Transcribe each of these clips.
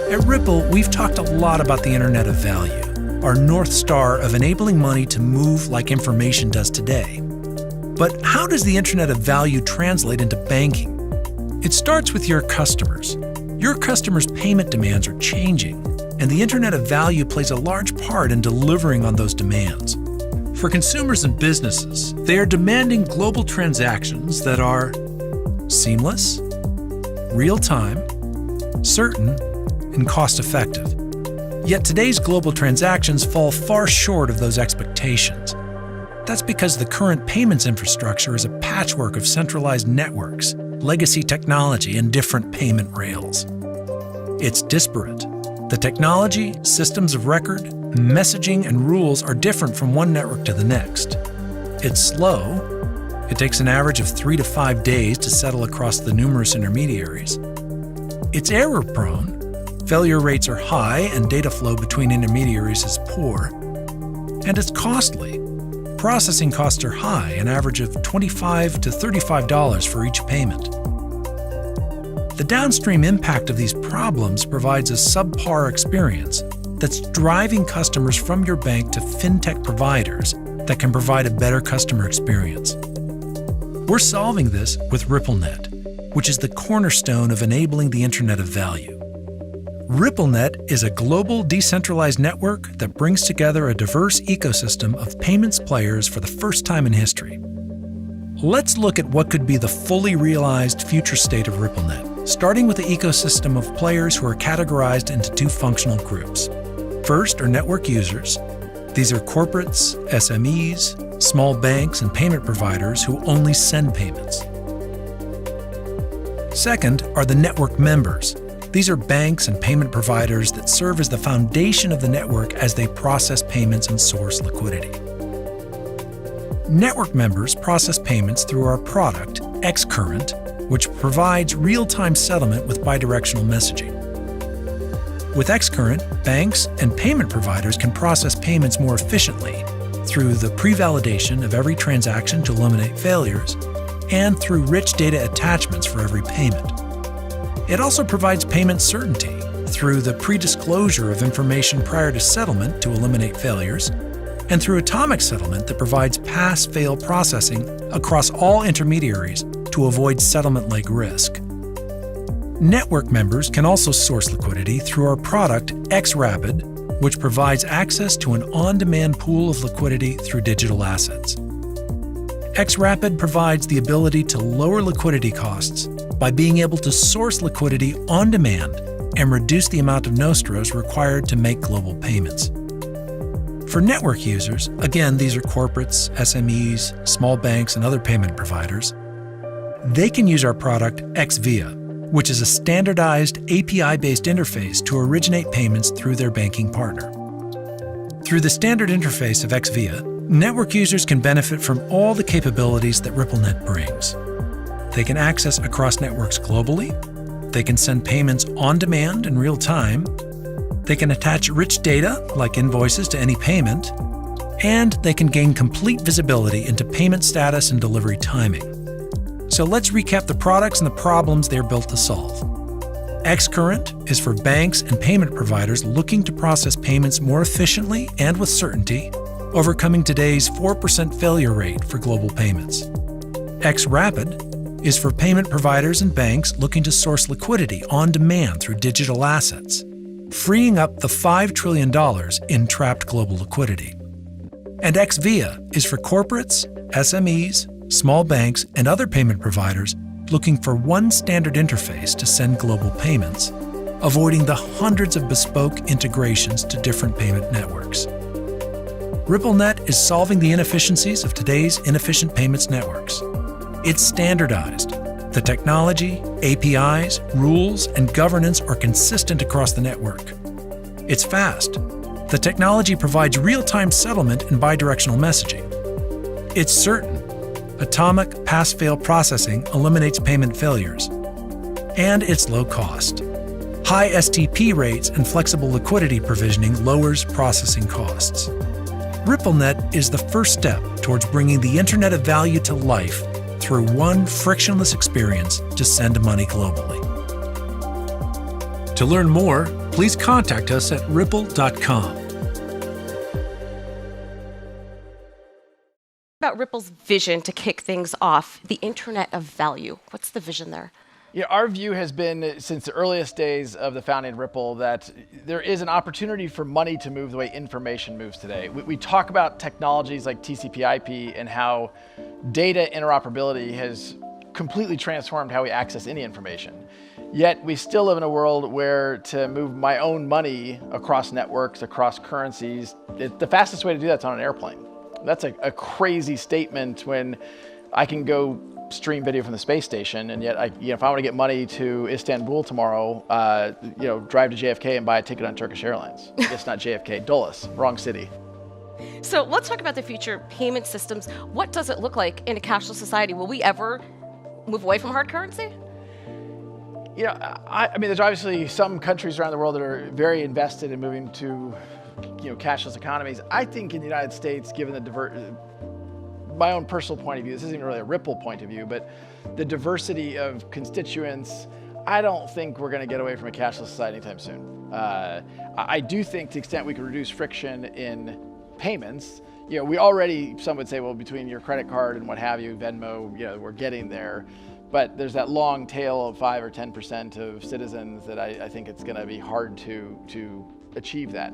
At Ripple, we've talked a lot about the Internet of Value, our North Star of enabling money to move like information does today. But how does the Internet of Value translate into banking? It starts with your customers. Your customers' payment demands are changing, and the Internet of Value plays a large part in delivering on those demands. For consumers and businesses, they are demanding global transactions that are seamless, real-time, certain, and cost-effective. Yet today's global transactions fall far short of those expectations. That's because the current payments infrastructure is a patchwork of centralized networks, legacy technology, and different payment rails. It's disparate. The technology, systems of record, messaging, and rules are different from one network to the next. It's slow. It takes an average of 3 to 5 days to settle across the numerous intermediaries. It's error-prone. Failure rates are high and data flow between intermediaries is poor. And it's costly. Processing costs are high, an average of $25 to $35 for each payment. The downstream impact of these problems provides a subpar experience that's driving customers from your bank to fintech providers that can provide a better customer experience. We're solving this with RippleNet, which is the cornerstone of enabling the Internet of Value. RippleNet is a global decentralized network that brings together a diverse ecosystem of payments players for the first time in history. Let's look at what could be the fully realized future state of RippleNet, starting with the ecosystem of players who are categorized into 2 functional groups. First are network users. These are corporates, SMEs, small banks, and payment providers who only send payments. Second are the network members. These are banks and payment providers that serve as the foundation of the network as they process payments and source liquidity. Network members process payments through our product, XCurrent, which provides real-time settlement with bidirectional messaging. With XCurrent, banks and payment providers can process payments more efficiently through the pre-validation of every transaction to eliminate failures and through rich data attachments for every payment. It also provides payment certainty through the pre-disclosure of information prior to settlement to eliminate failures, and through atomic settlement that provides pass-fail processing across all intermediaries to avoid settlement-leg risk. Network members can also source liquidity through our product XRapid, which provides access to an on-demand pool of liquidity through digital assets. XRapid provides the ability to lower liquidity costs by being able to source liquidity on demand and reduce the amount of nostros required to make global payments. For network users, again, these are corporates, SMEs, small banks, and other payment providers, they can use our product XVIA, which is a standardized API-based interface to originate payments through their banking partner. Through the standard interface of XVIA, network users can benefit from all the capabilities that RippleNet brings. They can access across networks globally, they can send payments on demand in real time, they can attach rich data like invoices to any payment, and they can gain complete visibility into payment status and delivery timing. So let's recap the products and the problems they're built to solve. XCurrent is for banks and payment providers looking to process payments more efficiently and with certainty, overcoming today's 4% failure rate for global payments. XRapid is for payment providers and banks looking to source liquidity on demand through digital assets, freeing up the $5 trillion in trapped global liquidity. And XVIA is for corporates, SMEs, small banks, and other payment providers looking for one standard interface to send global payments, avoiding the hundreds of bespoke integrations to different payment networks. RippleNet is solving the inefficiencies of today's inefficient payments networks. It's standardized. The technology, APIs, rules, and governance are consistent across the network. It's fast. The technology provides real-time settlement and bidirectional messaging. It's certain. Atomic pass-fail processing eliminates payment failures. And it's low cost. High STP rates and flexible liquidity provisioning lowers processing costs. RippleNet is the first step towards bringing the Internet of Value to life through one frictionless experience to send money globally. To learn more, please contact us at ripple.com. About Ripple's vision to kick things off, the Internet of Value. What's the vision there? Yeah, our view has been since the earliest days of the founding of Ripple that there is an opportunity for money to move the way information moves today. We talk about technologies like TCP/IP and how data interoperability has completely transformed how we access any information. Yet we still live in a world where to move my own money across networks, across currencies, the fastest way to do that's on an airplane. That's a crazy statement when I can go stream video from the space station, and yet if I want to get money to Istanbul tomorrow, drive to JFK and buy a ticket on Turkish Airlines. It's not JFK, Dulles, wrong city. So let's talk about the future payment systems. What does it look like in a cashless society? Will we ever move away from hard currency? I mean, there's obviously some countries around the world that are very invested in moving to cashless economies. I think in the United States, given my own personal point of view, this isn't really a Ripple point of view, but the diversity of constituents, I don't think we're going to get away from a cashless society anytime soon. I do think to the extent we can reduce friction in payments, we already, some would say, well, between your credit card and what have you, Venmo, we're getting there. But there's that long tail of 5 or 10% of citizens that I think it's going to be hard to achieve that.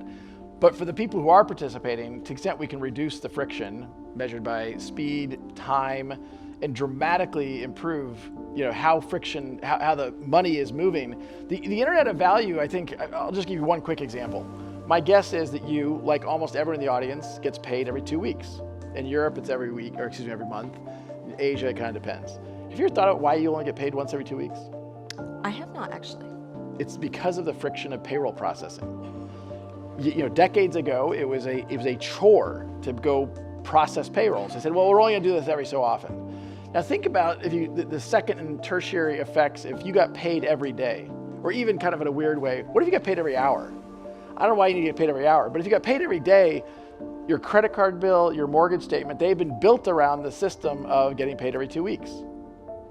But for the people who are participating, to the extent we can reduce the friction measured by speed, time, and dramatically improve how the money is moving. The Internet of Value, I think, I'll just give you one quick example. My guess is that you, like almost everyone in the audience, gets paid every 2 weeks. In Europe, it's every month. In Asia, it kind of depends. Have you ever thought about why you only get paid once every 2 weeks? I have not, actually. It's because of the friction of payroll processing. Decades ago, it was a chore to go process payrolls. They said, well, we're only going to do this every so often. Now think about the second and tertiary effects if you got paid every day, or even kind of in a weird way, what if you got paid every hour? I don't know why you need to get paid every hour, but if you got paid every day, your credit card bill, your mortgage statement, they've been built around the system of getting paid every 2 weeks.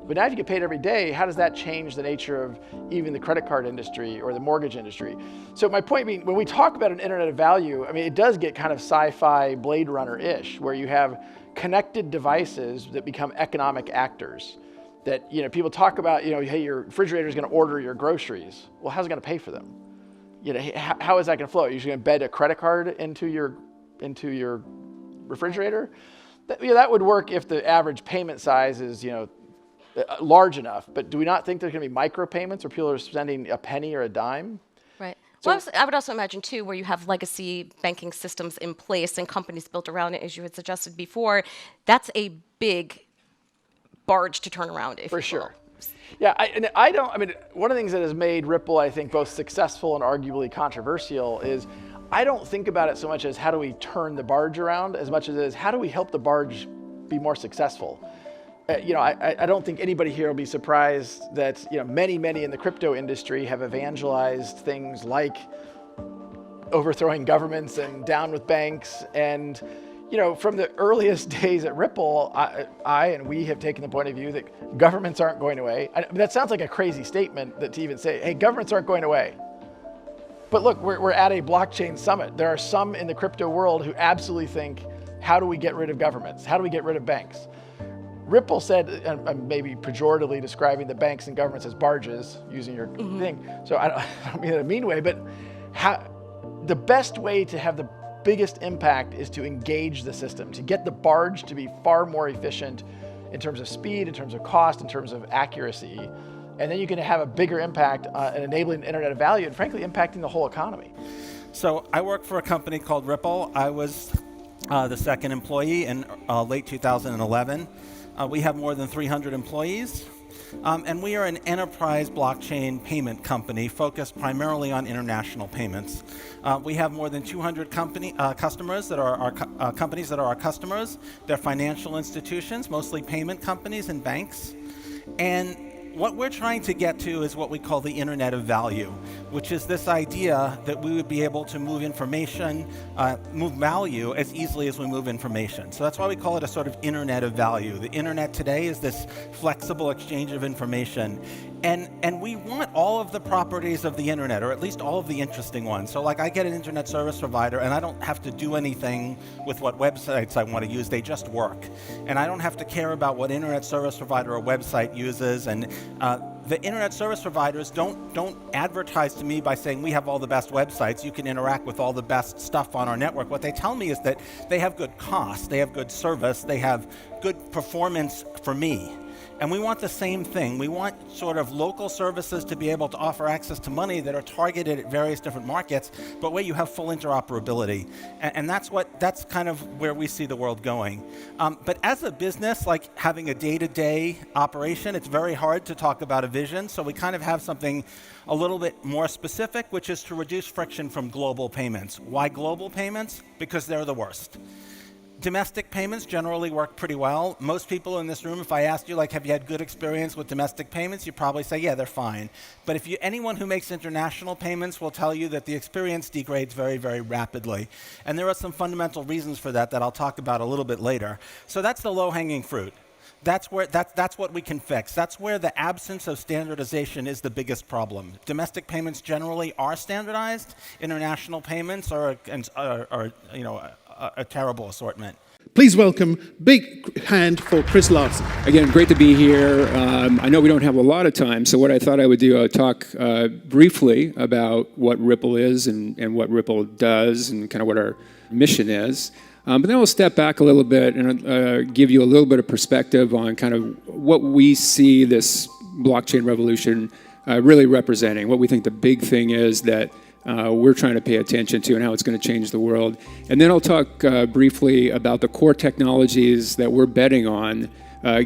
But now if you get paid every day, how does that change the nature of even the credit card industry or the mortgage industry? So my point being, when we talk about an Internet of Value, I mean, it does get kind of sci-fi Blade Runner-ish, where you have connected devices that become economic actors. That people talk about, hey, your refrigerator is going to order your groceries. Well, how's it going to pay for them? How is that going to flow? You're just going to embed a credit card into your refrigerator? That would work if the average payment size is large enough, but do we not think there's going to be micropayments where people are spending a penny or a dime? Right. Well, I would also imagine, too, where you have legacy banking systems in place and companies built around it, as you had suggested before, that's a big barge to turn around, if you will. For sure. Yeah, one of the things that has made Ripple, I think, both successful and arguably controversial is I don't think about it so much as how do we turn the barge around as much as it is how do we help the barge be more successful. I don't think anybody here will be surprised that many in the crypto industry have evangelized things like overthrowing governments and down with banks. And from the earliest days at Ripple, I and we have taken the point of view that governments aren't going away. That sounds like a crazy statement to even say, hey, governments aren't going away. But look, we're at a blockchain summit. There are some in the crypto world who absolutely think, how do we get rid of governments? How do we get rid of banks? Ripple said, and maybe pejoratively describing the banks and governments as barges, using your thing. So I don't mean it in a mean way, but the best way to have the biggest impact is to engage the system, to get the barge to be far more efficient in terms of speed, in terms of cost, in terms of accuracy. And then you can have a bigger impact in enabling the Internet of Value and frankly impacting the whole economy. So I work for a company called Ripple. I was the second employee in late 2011. We have more than 300 employees, and we are an enterprise blockchain payment company focused primarily on international payments. We have more than 200 customers that are our companies that are our customers. They're financial institutions, mostly payment companies and banks. And what we're trying to get to is what we call the Internet of Value, which is this idea that we would be able to move information, move value as easily as we move information. So that's why we call it a sort of Internet of Value. The Internet today is this flexible exchange of information. And we want all of the properties of the internet, or at least all of the interesting ones. So like I get an internet service provider and I don't have to do anything with what websites I want to use, they just work. And I don't have to care about what internet service provider or website uses. And the internet service providers don't advertise to me by saying we have all the best websites, you can interact with all the best stuff on our network. What they tell me is that they have good cost, they have good service, they have good performance for me. And we want the same thing. We want sort of local services to be able to offer access to money that are targeted at various different markets, but where you have full interoperability. And that's kind of where we see the world going. But as a business, like having a day-to-day operation, it's very hard to talk about a vision. So we kind of have something a little bit more specific, which is to reduce friction from global payments. Why global payments? Because they're the worst. Domestic payments generally work pretty well. Most people in this room, if I asked you, like, have you had good experience with domestic payments, you'd probably say, yeah, they're fine. But if anyone who makes international payments will tell you that the experience degrades very, very rapidly. And there are some fundamental reasons for that I'll talk about a little bit later. So that's the low-hanging fruit. That's what we can fix. That's where the absence of standardization is the biggest problem. Domestic payments generally are standardized. International payments are a terrible assortment. Please welcome, big hand for Chris Larson. Again, great to be here. I know we don't have a lot of time, so what I thought I would do, I'll talk briefly about what Ripple is and what Ripple does and kind of what our mission is. But then we'll step back a little bit and give you a little bit of perspective on kind of what we see this blockchain revolution really representing, what we think the big thing is that we're trying to pay attention to and how it's going to change the world. And then I'll talk briefly about the core technologies that we're betting on,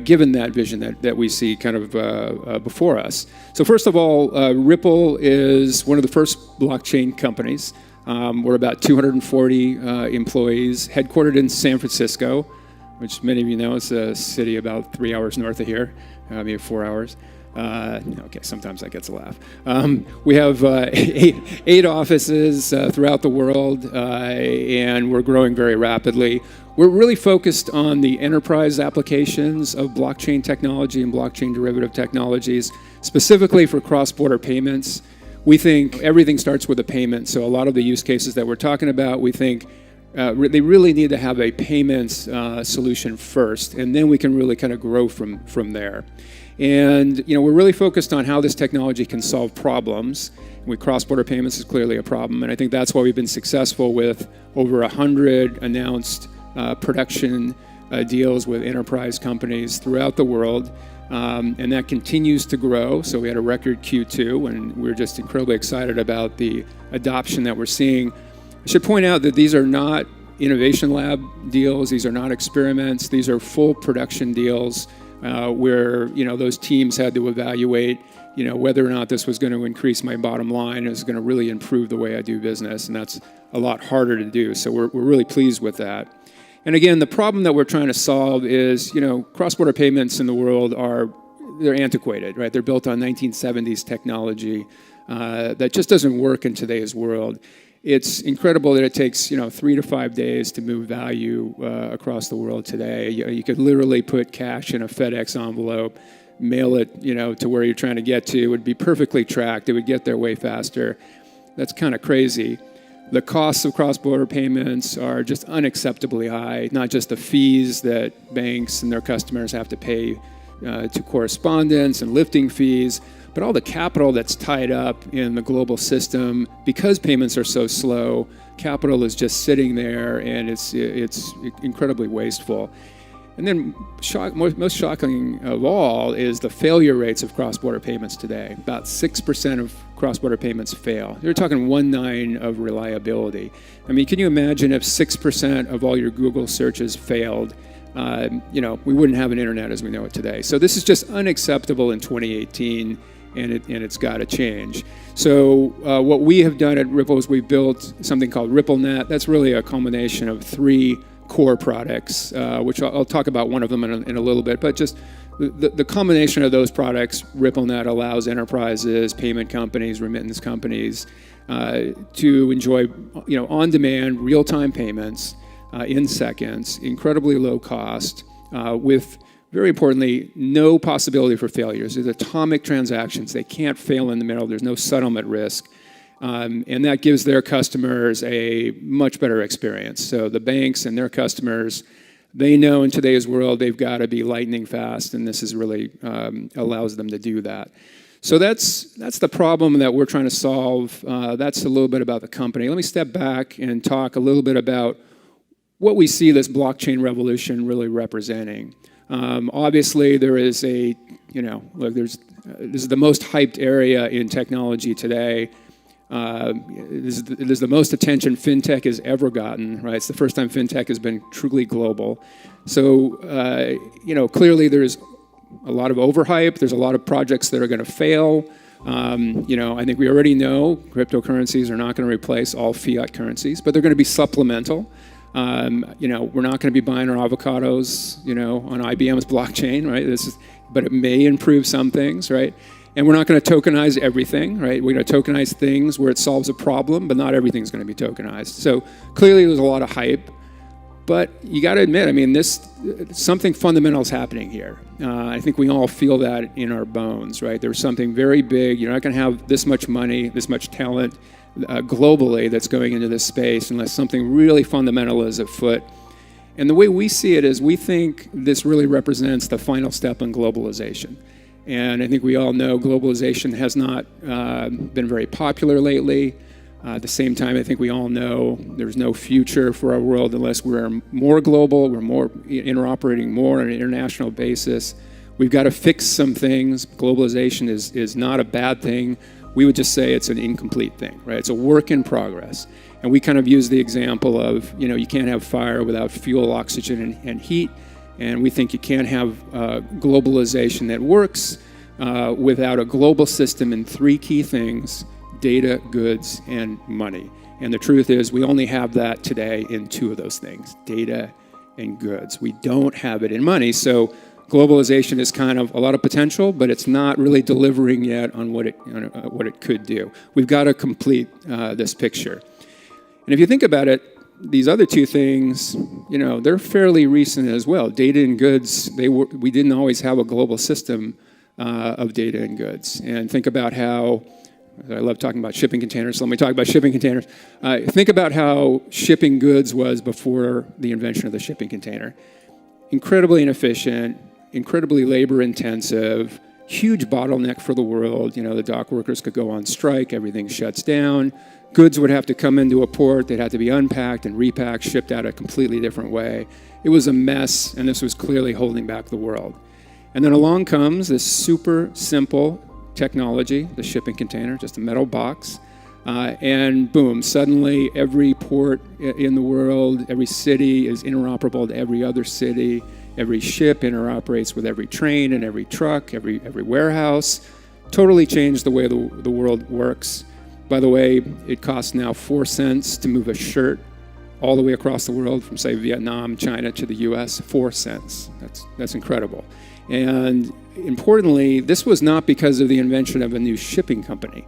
given that vision that we see kind of before us. So first of all, Ripple is one of the first blockchain companies. We're about 240 employees, headquartered in San Francisco, which many of you know is a city about 3 hours north of here, maybe 4 hours. Okay, sometimes that gets a laugh. We have eight offices throughout the world, and we're growing very rapidly. We're really focused on the enterprise applications of blockchain technology and blockchain derivative technologies, specifically for cross-border payments. We think everything starts with a payment, so a lot of the use cases that we're talking about, we think they really need to have a payments solution first, and then we can really kind of grow from there. And we're really focused on how this technology can solve problems. With cross-border payments is clearly a problem, and I think that's why we've been successful with over 100 announced production deals with enterprise companies throughout the world. And that continues to grow. So we had a record Q2, and we're just incredibly excited about the adoption that we're seeing. I should point out that these are not innovation lab deals. These are not experiments. These are full production deals where those teams had to evaluate whether or not this was going to increase my bottom line, is going to really improve the way I do business, and that's a lot harder to do. So we're really pleased with that. And again, the problem that we're trying to solve is, cross-border payments in the world they're antiquated, right? They're built on 1970s technology that just doesn't work in today's world. It's incredible that it takes, 3 to 5 days to move value across the world today. You could literally put cash in a FedEx envelope, mail it, to where you're trying to get to. It would be perfectly tracked. It would get there way faster. That's kind of crazy. The costs of cross-border payments are just unacceptably high, not just the fees that banks and their customers have to pay to correspondents and lifting fees, but all the capital that's tied up in the global system. Because payments are so slow, capital is just sitting there, and it's incredibly wasteful. And then most shocking of all is the failure rates of cross-border payments today. About 6% of cross-border payments fail. You're talking 1/9 of reliability. I mean, can you imagine if 6% of all your Google searches failed? We wouldn't have an internet as we know it today. So this is just unacceptable in 2018, and it's got to change. So what we have done at Ripple is we've built something called RippleNet. That's really a culmination of 3 core products, which I'll talk about one of them in a little bit, but just the combination of those products. RippleNet allows enterprises, payment companies, remittance companies to enjoy on-demand, real-time payments in seconds, incredibly low cost, with very importantly, no possibility for failures. There's atomic transactions. They can't fail in the middle. There's no settlement risk. And that gives their customers a much better experience. So the banks and their customers, they know in today's world they've got to be lightning fast, and this is really allows them to do that. So that's the problem that we're trying to solve. That's a little bit about the company. Let me step back and talk a little bit about what we see this blockchain revolution really representing. Obviously, there is look, this is the most hyped area in technology today. This is the most attention fintech has ever gotten, right? It's the first time fintech has been truly global. So, clearly there's a lot of overhype. There's a lot of projects that are going to fail. I think we already know cryptocurrencies are not going to replace all fiat currencies, but they're going to be supplemental. We're not going to be buying our avocados, on IBM's blockchain, right? But it may improve some things, right? And we're not going to tokenize everything, right? We're going to tokenize things where it solves a problem, but not everything's going to be tokenized. So clearly there's a lot of hype, but you got to admit, something fundamental is happening here. I think we all feel that in our bones, right? There's something very big. You're not going to have this much money, this much talent globally that's going into this space unless something really fundamental is afoot. And the way we see it is we think this really represents the final step in globalization. And I think we all know globalization has not been very popular lately. At the same time, I think we all know there's no future for our world unless we're more global, we're more interoperating more on an international basis. We've got to fix some things. Globalization is not a bad thing. We would just say it's an incomplete thing, right? It's a work in progress. And we kind of use the example of, you can't have fire without fuel, oxygen, and heat. And we think you can't have globalization that works without a global system in three key things: data, goods, and money. And the truth is we only have that today in two of those things: data and goods. We don't have it in money. So globalization is kind of a lot of potential, but it's not really delivering yet on what it could do. We've got to complete this picture. And if you think about it, these other two things, they're fairly recent as well. Data and goods, we didn't always have a global system of data and goods. And think about how, I love talking about shipping containers, so let me talk about shipping containers. Think about how shipping goods was before the invention of the shipping container. Incredibly inefficient, incredibly labor intensive, huge bottleneck for the world. The dock workers could go on strike, everything shuts down. Goods would have to come into a port, they'd have to be unpacked and repacked, shipped out a completely different way. It was a mess, and this was clearly holding back the world. And then along comes this super simple technology, the shipping container, just a metal box, and boom, suddenly every port in the world, every city is interoperable to every other city. Every ship interoperates with every train and every truck, every warehouse. Totally changed the way the world works. By the way, it costs now 4 cents to move a shirt all the way across the world from, say, Vietnam, China to the US, 4 cents. That's incredible. And importantly, this was not because of the invention of a new shipping company.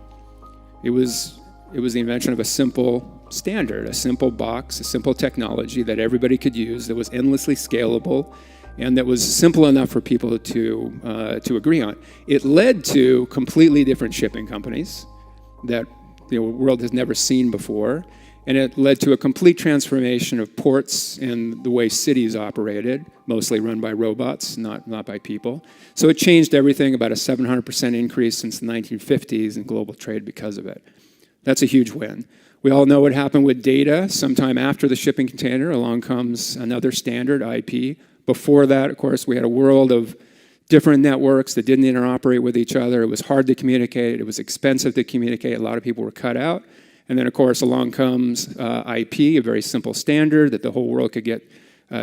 It was the invention of a simple standard, a simple box, a simple technology that everybody could use that was endlessly scalable and that was simple enough for people to agree on. It led to completely different shipping companies that the world has never seen before, and it led to a complete transformation of ports and the way cities operated, mostly run by robots, not by people. So it changed everything, about a 700% increase since the 1950s in global trade because of it. That's a huge win. We all know what happened with data. Sometime after the shipping container, along comes another standard, IP. Before that, of course, we had a world of different networks that didn't interoperate with each other. It was hard to communicate. It was expensive to communicate. A lot of people were cut out. And then, of course, along comes IP, a very simple standard that the whole world could get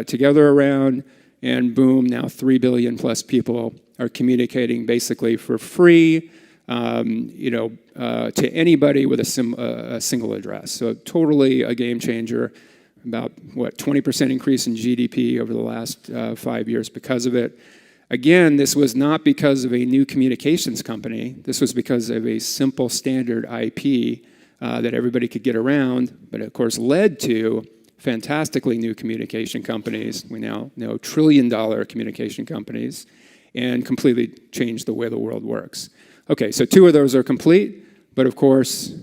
together around. And boom, now 3 billion plus people are communicating basically for free, to anybody with a single address. So totally a game changer. About, 20% increase in GDP over the last 5 years because of it. Again, this was not because of a new communications company. This was because of a simple standard IP that everybody could get around, but of course led to fantastically new communication companies. We now know trillion-dollar communication companies, and completely changed the way the world works. Okay, so 2 of those are complete, but of course,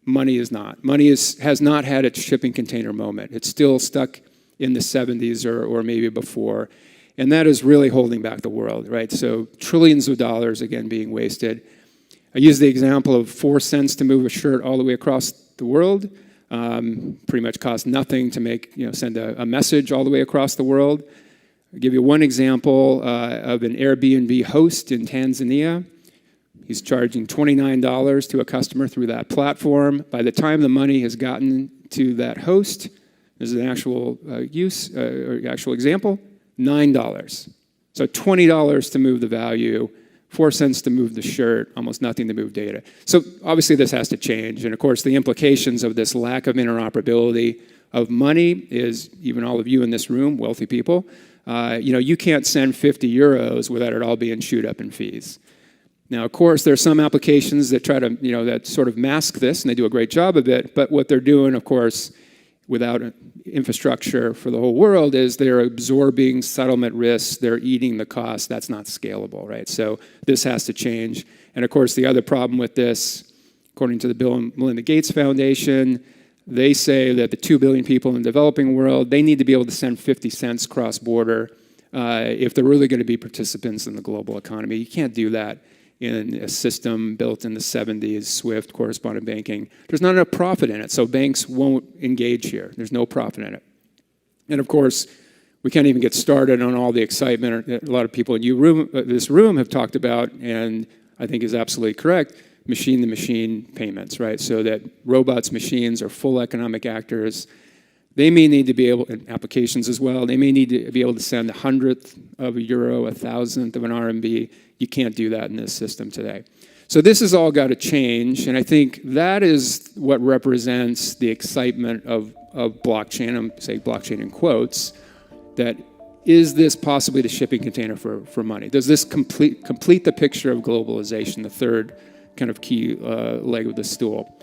money is not. Money has not had its shipping container moment. It's still stuck in the 70s or maybe before, and that is really holding back the world, right? So trillions of dollars, again, being wasted. I use the example of 4 cents to move a shirt all the way across the world. Pretty much costs nothing to make, send a message all the way across the world. I'll give you one example of an Airbnb host in Tanzania. He's charging $29 to a customer through that platform. By the time the money has gotten to that host, this is an actual or actual example, $9. So $20 to move the value, 4 cents to move the shirt, almost nothing to move data. So obviously this has to change. And of course, the implications of this lack of interoperability of money is, even all of you in this room, wealthy people, you can't send 50 euros without it all being chewed up in fees. Now, of course, there are some applications that try to, that sort of mask this, and they do a great job of it. But what they're doing, of course, without infrastructure for the whole world, is they're absorbing settlement risks. They're eating the cost. That's not scalable, right? So this has to change. And of course, the other problem with this, according to the Bill and Melinda Gates Foundation, they say that the 2 billion people in the developing world, they need to be able to send 50 cents cross-border if they're really going to be participants in the global economy. You can't do that in a system built in the 70s, SWIFT, correspondent banking. There's not enough profit in it, so banks won't engage here. There's no profit in it. And of course, we can't even get started on all the excitement that a lot of people in this room have talked about, and I think is absolutely correct, machine-to-machine payments, right? So that robots, machines are full economic actors. They may need to be able, and applications as well, they may need to be able to send 100th of a euro, 1,000th of an RMB. You can't do that in this system today. So this has all got to change, and I think that is what represents the excitement of blockchain. I'm saying blockchain in quotes, that is this possibly the shipping container for money? Does this complete the picture of globalization, the third kind of key leg of the stool?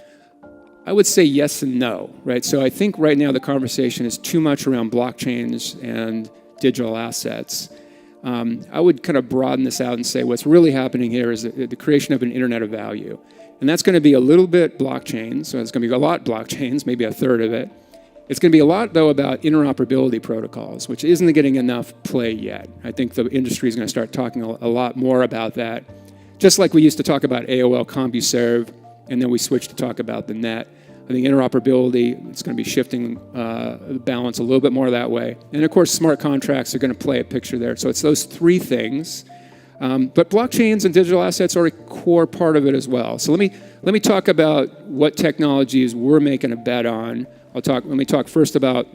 I would say yes and no, right? So I think right now the conversation is too much around blockchains and digital assets. I would kind of broaden this out and say what's really happening here is the creation of an internet of value. And that's going to be a little bit blockchain, so it's going to be a lot blockchains, maybe a third of it. It's going to be a lot, though, about interoperability protocols, which isn't getting enough play yet. I think the industry is going to start talking a lot more about that. Just like we used to talk about AOL CompuServe, and then we switched to talk about the net. I think interoperability is going to be shifting the balance a little bit more that way. And of course, smart contracts are going to play a picture there. So it's those 3 things. But blockchains and digital assets are a core part of it as well. So let me talk about what technologies we're making a bet on. Let me talk first about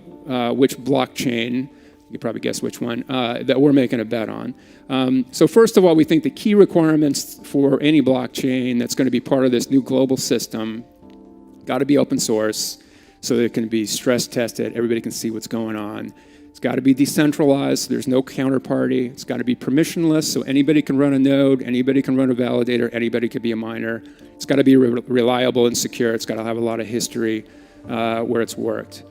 which blockchain, you can probably guess which one, that we're making a bet on. So first of all, we think the key requirements for any blockchain that's going to be part of this new global system got to be open source so that it can be stress tested, everybody can see what's going on. It's got to be decentralized, so there's no counterparty. It's got to be permissionless, so anybody can run a node, anybody can run a validator, anybody could be a miner. It's got to be reliable and secure. It's got to have a lot of history where it's worked.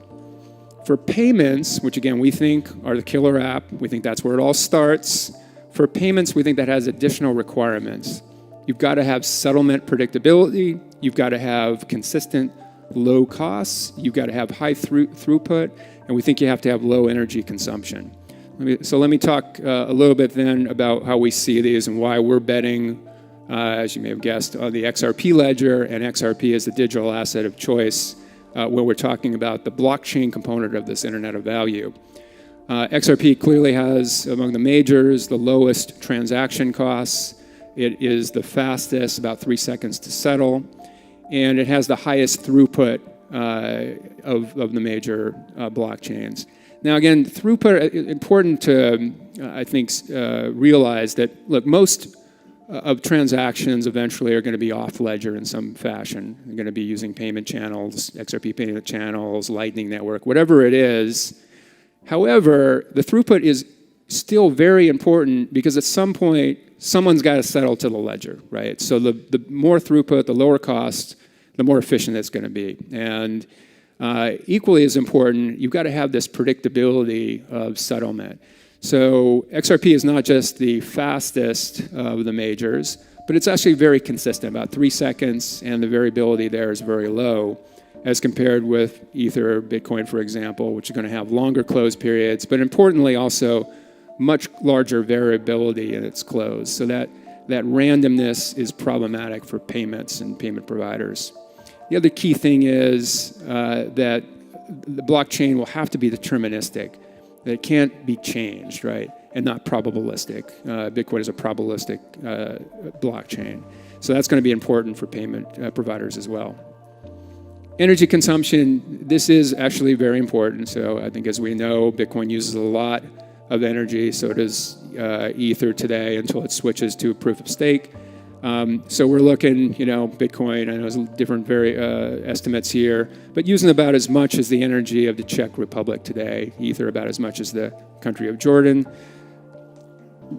For payments, which again we think are the killer app, we think that's where it all starts. For payments, we think that has additional requirements. You've got to have settlement predictability. You've got to have consistent low costs. You've got to have high throughput. And we think you have to have low energy consumption. Let me talk a little bit then about how we see these and why we're betting, as you may have guessed, on the XRP ledger, and XRP is the digital asset of choice where we're talking about the blockchain component of this Internet of Value. XRP clearly has, among the majors, the lowest transaction costs. It is the fastest, about 3 seconds to settle, and it has the highest throughput of the major blockchains. Now again, throughput, important to, I think, realize that, look, most of transactions eventually are going to be off ledger in some fashion. They're going to be using payment channels, XRP payment channels, Lightning Network, whatever it is. However, the throughput is still very important because at some point, someone's got to settle to the ledger, right? So the more throughput, the lower cost, the more efficient it's going to be. And Equally as important, you've got to have this predictability of settlement. So XRP is not just the fastest of the majors, but it's actually very consistent, about 3 seconds, and the variability there is very low as compared with Ether, Bitcoin, for example, which are going to have longer close periods, but importantly also much larger variability in its close. So that randomness is problematic for payments and payment providers. The other key thing is that the blockchain will have to be deterministic. It can't be changed, right? And not probabilistic. Bitcoin is a probabilistic blockchain. So that's going to be important for payment providers as well. Energy consumption, this is actually very important. So I think as we know, Bitcoin uses a lot of energy. So does Ether today until it switches to proof of stake. So we're looking, Bitcoin, I know there's different estimates here, but using about as much as the energy of the Czech Republic today, Ether about as much as the country of Jordan.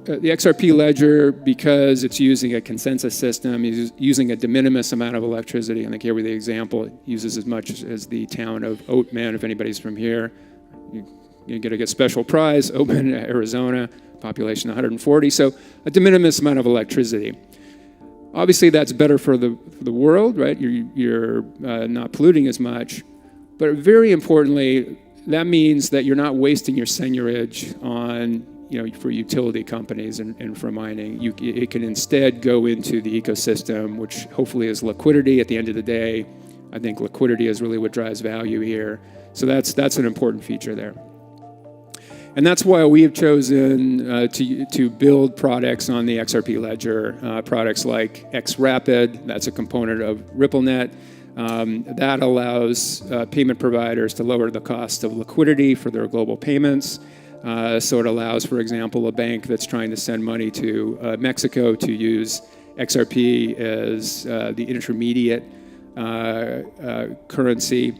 The XRP ledger, because it's using a consensus system, is using a de minimis amount of electricity. I think here with the example, it uses as much as the town of Oatman, if anybody's from here. You're going to get special prize, Oatman, Arizona, population 140, so a de minimis amount of electricity. Obviously, that's better for the world, right? You're not polluting as much. But very importantly, that means that you're not wasting your seigniorage on, for utility companies and for mining. It can instead go into the ecosystem, which hopefully is liquidity at the end of the day. I think liquidity is really what drives value here. So that's an important feature there. And that's why we have chosen to build products on the XRP ledger, products like XRapid, that's a component of RippleNet. That allows payment providers to lower the cost of liquidity for their global payments. So it allows, for example, a bank that's trying to send money to Mexico to use XRP as the intermediate currency.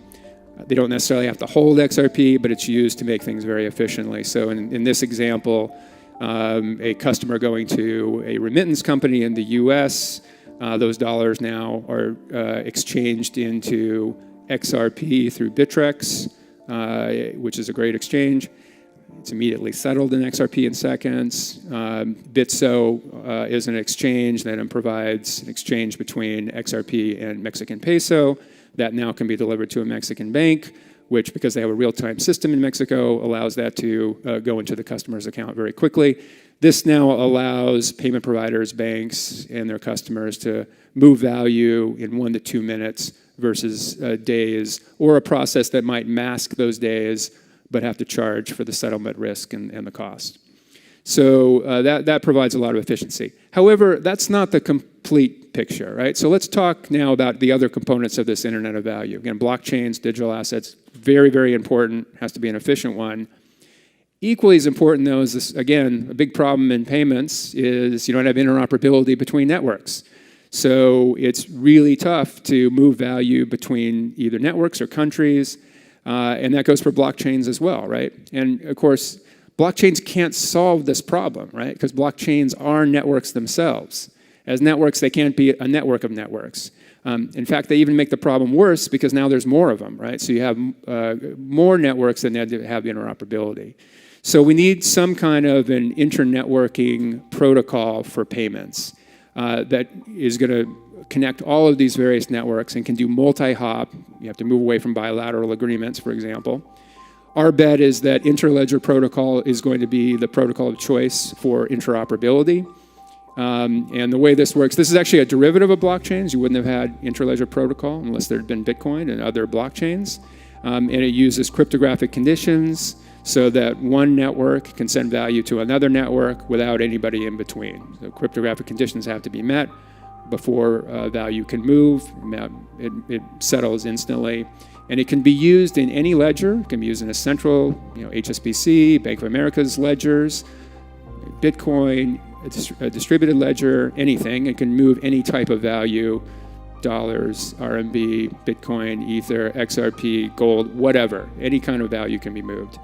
They don't necessarily have to hold XRP, but it's used to make things very efficiently. So in this example, a customer going to a remittance company in the US, those dollars now are exchanged into XRP through Bittrex, which is a great exchange. It's immediately settled in XRP in seconds. Bitso is an exchange that provides an exchange between XRP and Mexican peso. That now can be delivered to a Mexican bank, which, because they have a real-time system in Mexico, allows that to go into the customer's account very quickly. This now allows payment providers, banks, and their customers to move value in 1 to 2 minutes versus days, or a process that might mask those days but have to charge for the settlement risk and the cost. So that provides a lot of efficiency. However, that's not the complete picture, right? So let's talk now about the other components of this Internet of Value. Again, blockchains, digital assets, very, very important, has to be an efficient one. Equally as important, though, is this, again, a big problem in payments is you don't have interoperability between networks. So it's really tough to move value between either networks or countries, and that goes for blockchains as well, right? And of course, blockchains can't solve this problem, right? Because blockchains are networks themselves. As networks, they can't be a network of networks. In fact, they even make the problem worse because now there's more of them, right? So you have more networks than have interoperability. So we need some kind of an internetworking protocol for payments that is going to connect all of these various networks and can do multi-hop. You have to move away from bilateral agreements, for example. Our bet is that interledger protocol is going to be the protocol of choice for interoperability. And the way this works, this is actually a derivative of blockchains. You wouldn't have had interledger protocol unless there had been Bitcoin and other blockchains. And it uses cryptographic conditions so that one network can send value to another network without anybody in between. So cryptographic conditions have to be met before value can move. It settles instantly. And it can be used in any ledger. It can be used in a central, HSBC, Bank of America's ledgers, Bitcoin, a distributed ledger, anything. It can move any type of value, dollars, RMB, Bitcoin, Ether, XRP, gold, whatever. Any kind of value can be moved.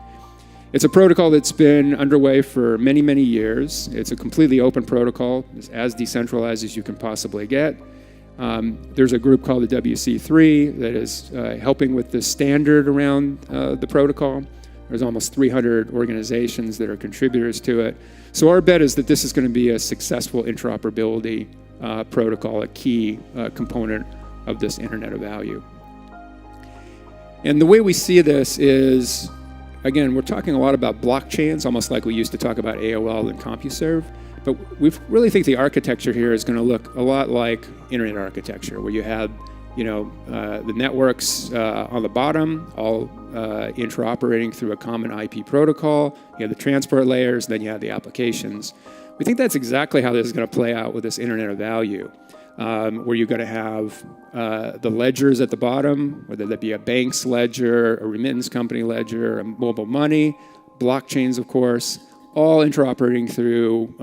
It's a protocol that's been underway for many, many years. It's a completely open protocol. It's as decentralized as you can possibly get. There's a group called the WC3 that is helping with the standard around the protocol. There's almost 300 organizations that are contributors to it. So our bet is that this is going to be a successful interoperability protocol, a key component of this Internet of Value. And the way we see this is, again, we're talking a lot about blockchains, almost like we used to talk about AOL and CompuServe. But we really think the architecture here is going to look a lot like internet architecture, where you have, the networks on the bottom, all interoperating through a common IP protocol. You have the transport layers, then you have the applications. We think that's exactly how this is going to play out with this Internet of Value, where you're going to have the ledgers at the bottom, whether that be a bank's ledger, a remittance company ledger, a mobile money, blockchains, of course, all interoperating through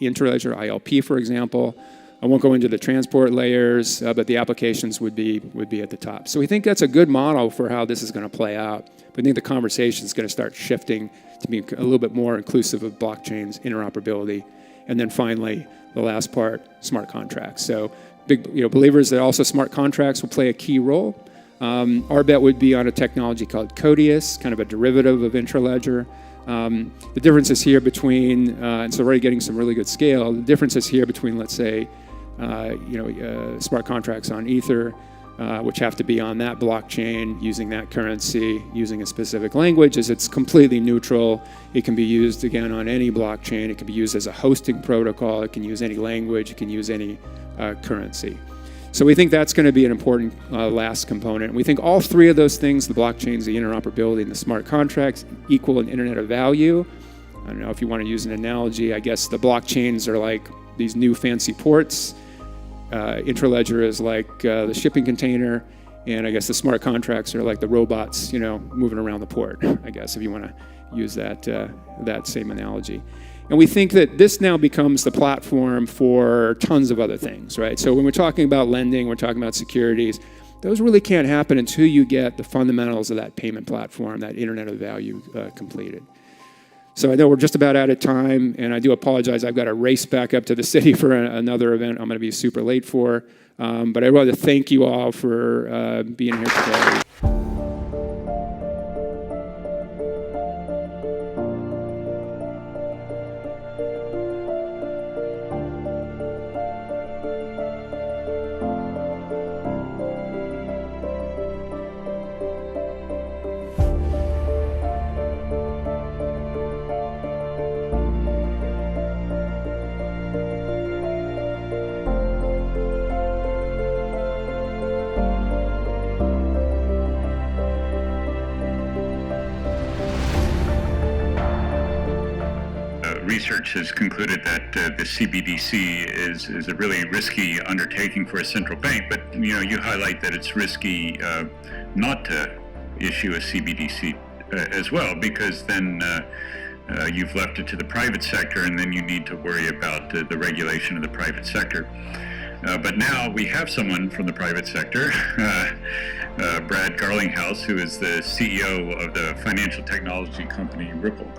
interledger ILP, for example. I won't go into the transport layers, but the applications would be at the top. So we think that's a good model for how this is going to play out. We think the conversation is going to start shifting to be a little bit more inclusive of blockchains, interoperability, and then finally, the last part, smart contracts. So big believers that also smart contracts will play a key role. Our bet would be on a technology called Codius, kind of a derivative of Intraledger. The differences here between, and so we're already getting some really good scale, the differences here between, let's say, smart contracts on Ether, which have to be on that blockchain, using that currency, using a specific language, is it's completely neutral. It can be used, again, on any blockchain. It can be used as a hosting protocol. It can use any language. It can use any currency. So we think that's going to be an important last component. We think all three of those things, the blockchains, the interoperability, and the smart contracts, equal an Internet of Value. I don't know if you want to use an analogy. I guess the blockchains are like these new fancy ports. Intraledger is like the shipping container. And I guess the smart contracts are like the robots, moving around the port, I guess, if you want to use that same analogy. And we think that this now becomes the platform for tons of other things, right? So when we're talking about lending, we're talking about securities, those really can't happen until you get the fundamentals of that payment platform, that Internet of Value completed. So I know we're just about out of time, and I do apologize. I've got to race back up to the city for another event I'm going to be super late for. But I'd rather thank you all for being here today. Research has concluded that the CBDC is a really risky undertaking for a central bank, but you highlight that it's risky not to issue a CBDC as well, because then you've left it to the private sector, and then you need to worry about the regulation of the private sector. But now we have someone from the private sector, Brad Garlinghouse, who is the CEO of the financial technology company Ripple.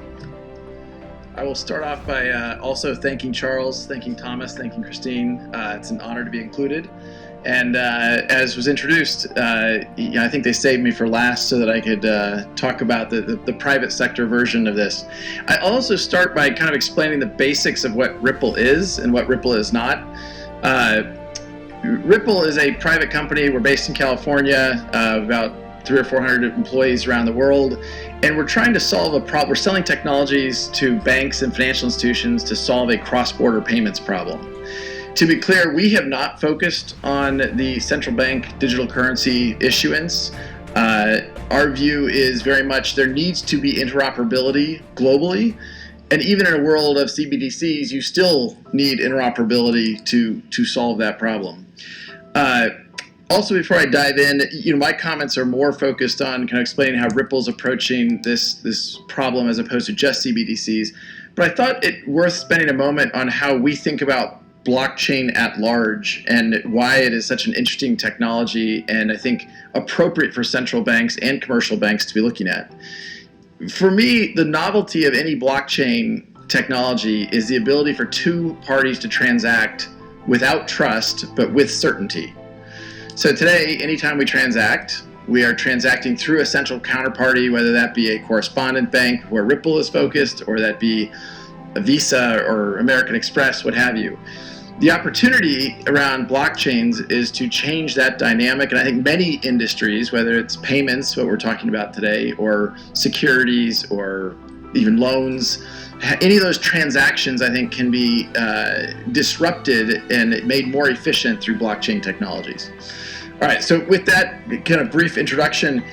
I will start off by also thanking Charles, thanking Thomas, thanking Christine. It's an honor to be included. And as was introduced, I think they saved me for last so that I could talk about the private sector version of this. I also start by kind of explaining the basics of what Ripple is and what Ripple is not. Ripple is a private company. We're based in California, about 300 or 400 employees around the world, and we're trying to solve a problem. We're selling technologies to banks and financial institutions to solve a cross-border payments problem. To be clear, we have not focused on the central bank digital currency issuance. Our view is very much there needs to be interoperability globally, and even in a world of CBDCs, you still need interoperability to solve that problem. Also, before I dive in, my comments are more focused on kind of explaining how Ripple's approaching this problem as opposed to just CBDCs. But I thought it worth spending a moment on how we think about blockchain at large and why it is such an interesting technology and I think appropriate for central banks and commercial banks to be looking at. For me, the novelty of any blockchain technology is the ability for two parties to transact without trust, but with certainty. So today, anytime we transact, we are transacting through a central counterparty, whether that be a correspondent bank where Ripple is focused, or that be a Visa or American Express, what have you. The opportunity around blockchains is to change that dynamic, and I think many industries, whether it's payments, what we're talking about today, or securities, or even loans, any of those transactions I think can be disrupted and made more efficient through blockchain technologies. All right, so with that kind of brief introduction,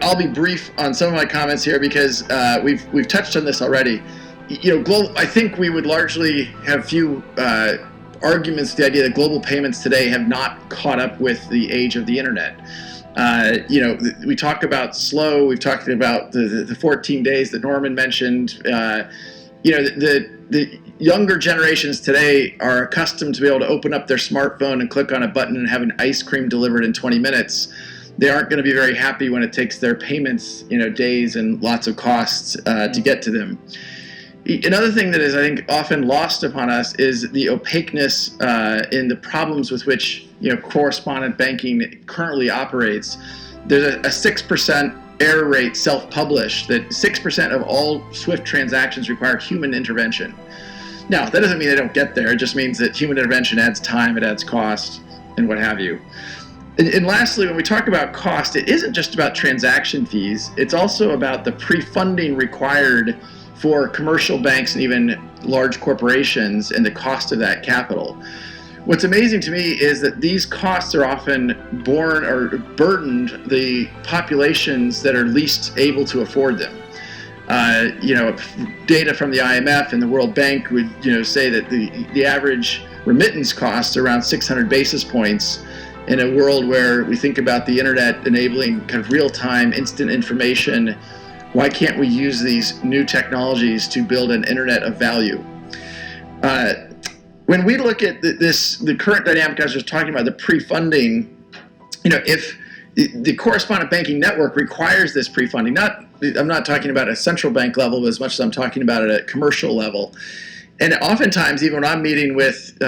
I'll be brief on some of my comments here because we've touched on this already. I think we would largely have few arguments to the idea that global payments today have not caught up with the age of the internet. We talk about slow. We've talked about the 14 days that Norman mentioned. The younger generations today are accustomed to be able to open up their smartphone and click on a button and have an ice cream delivered in 20 minutes. They aren't going to be very happy when it takes their payments, days and lots of costs to get to them. Another thing that is, I think, often lost upon us is the opaqueness in the problems with which correspondent banking currently operates. There's a 6% error rate self-published that 6% of all SWIFT transactions require human intervention. Now, that doesn't mean they don't get there. It just means that human intervention adds time, it adds cost, and what have you. And lastly, when we talk about cost, it isn't just about transaction fees. It's also about the pre-funding required for commercial banks and even large corporations and the cost of that capital. What's amazing to me is that these costs are often borne or burdened the populations that are least able to afford them. Data from the IMF and the World Bank would say that the average remittance costs around 600 basis points in a world where we think about the internet enabling kind of real-time instant information. Why can't we use these new technologies to build an internet of value? When we look at the current dynamic I was just talking about, the pre-funding, if the correspondent banking network requires this pre-funding, I'm not talking about a central bank level as much as I'm talking about at a commercial level. And oftentimes, even when I'm meeting with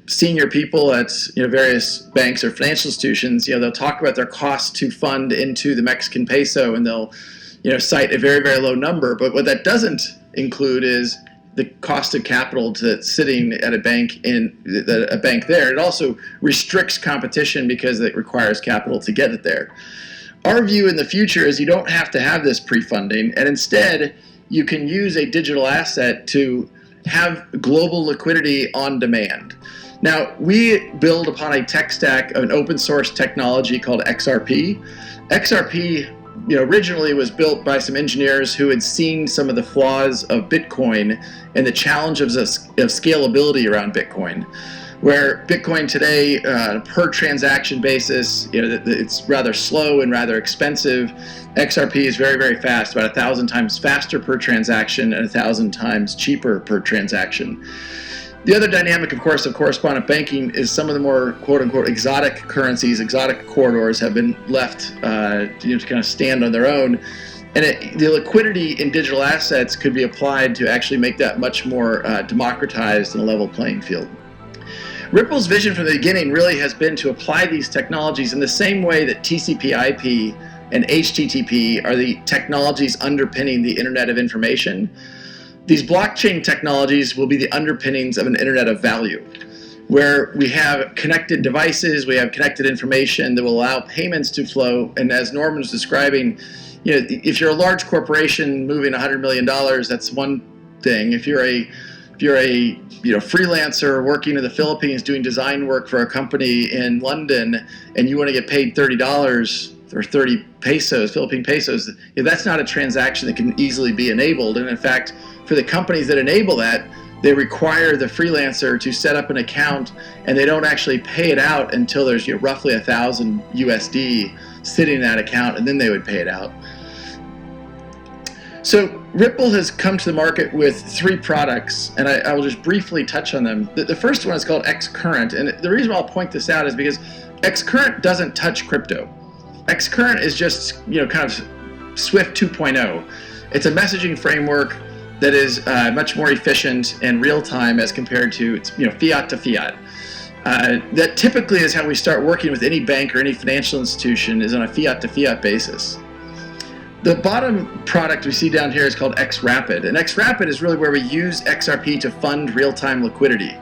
senior people at various banks or financial institutions, they'll talk about their costs to fund into the Mexican peso, and they'll cite a very, very low number. But what that doesn't include is the cost of capital to sitting at a bank there. It also restricts competition because it requires capital to get it there. Our view in the future is you don't have to have this pre-funding, and instead you can use a digital asset to have global liquidity on demand. Now, we build upon a tech stack of an open source technology called XRP. XRP originally was built by some engineers who had seen some of the flaws of Bitcoin and the challenges of scalability around Bitcoin. Where Bitcoin today, per transaction basis, it's rather slow and rather expensive. XRP is very, very fast, about 1,000 times faster per transaction and 1,000 times cheaper per transaction. The other dynamic, of course, of correspondent banking is some of the more quote-unquote exotic currencies, exotic corridors have been left to kind of stand on their own. And the liquidity in digital assets could be applied to actually make that much more democratized and a level playing field. Ripple's vision from the beginning really has been to apply these technologies in the same way that TCP/IP and HTTP are the technologies underpinning the Internet of Information. These blockchain technologies will be the underpinnings of an Internet of Value, where we have connected devices, we have connected information that will allow payments to flow. And as Norman was describing, if you're a large corporation moving $100 million, that's one thing. If you're a freelancer working in the Philippines doing design work for a company in London, and you want to get paid $30 or 30 pesos, Philippine pesos, that's not a transaction that can easily be enabled. And in fact, for the companies that enable that, they require the freelancer to set up an account, and they don't actually pay it out until there's roughly 1,000 USD sitting in that account, and then they would pay it out. So Ripple has come to the market with 3 products, and I will just briefly touch on them. The first one is called XCurrent, and the reason why I'll point this out is because XCurrent doesn't touch crypto. XCurrent is just kind of Swift 2.0. It's a messaging framework that is much more efficient and real-time as compared to fiat to fiat. That typically is how we start working with any bank or any financial institution, is on a fiat-to-fiat basis. The bottom product we see down here is called XRapid, and XRapid is really where we use XRP to fund real-time liquidity.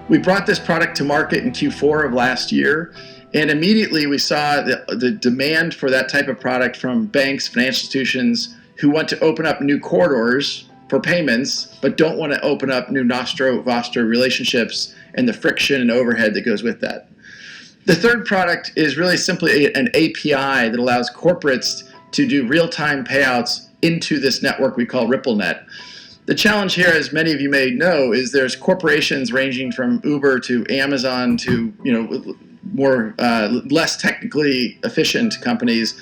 We brought this product to market in Q4 of last year, and immediately we saw the demand for that type of product from banks, financial institutions who want to open up new corridors for payments, but don't want to open up new nostro-vostro relationships and the friction and overhead that goes with that. The third product is really simply an API that allows corporates to do real-time payouts into this network we call RippleNet. The challenge here, as many of you may know, is there's corporations ranging from Uber to Amazon to more less technically efficient companies.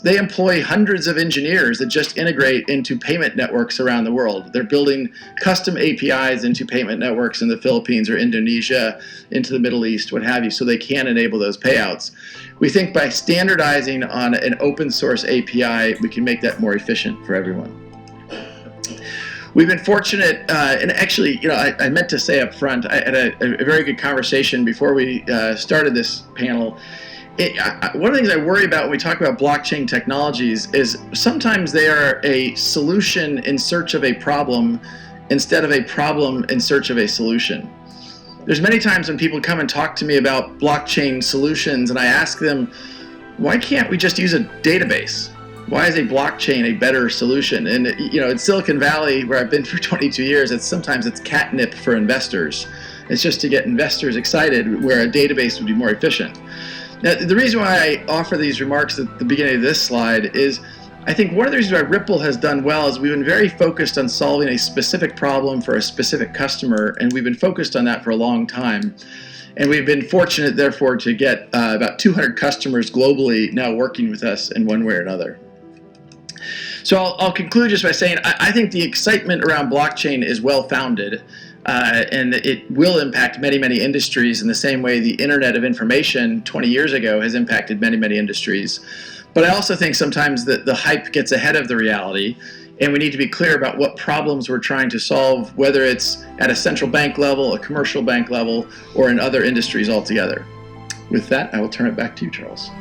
They employ hundreds of engineers that just integrate into payment networks around the world. They're building custom APIs into payment networks in the Philippines or Indonesia, into the Middle East, what have you, so they can enable those payouts. We think by standardizing on an open source API, we can make that more efficient for everyone. We've been fortunate, and actually, I meant to say up front, I had a very good conversation before we started this panel. One of the things I worry about when we talk about blockchain technologies is sometimes they are a solution in search of a problem instead of a problem in search of a solution. There's many times when people come and talk to me about blockchain solutions and I ask them, why can't we just use a database? Why is a blockchain a better solution? And in Silicon Valley, where I've been for 22 years, sometimes it's catnip for investors. It's just to get investors excited, where a database would be more efficient. Now, the reason why I offer these remarks at the beginning of this slide is I think one of the reasons why Ripple has done well is we've been very focused on solving a specific problem for a specific customer, and we've been focused on that for a long time. And we've been fortunate, therefore, to get about 200 customers globally now working with us in one way or another. So I'll conclude just by saying I think the excitement around blockchain is well-founded. And it will impact many, many industries in the same way the Internet of Information 20 years ago has impacted many, many industries. But I also think sometimes that the hype gets ahead of the reality, and we need to be clear about what problems we're trying to solve, whether it's at a central bank level, a commercial bank level, or in other industries altogether. With that, I will turn it back to you, Charles.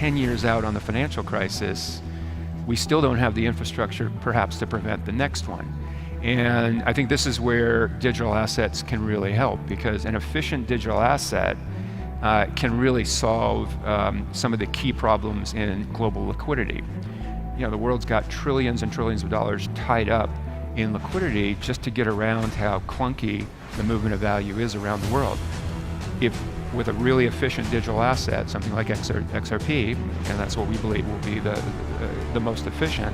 Years out on the financial crisis, we still don't have the infrastructure perhaps to prevent the next one. And I think this is where digital assets can really help, because an efficient digital asset can really solve some of the key problems in global liquidity. The world's got trillions and trillions of dollars tied up in liquidity just to get around how clunky the movement of value is around the world. If with a really efficient digital asset, something like XRP, and that's what we believe will be the most efficient,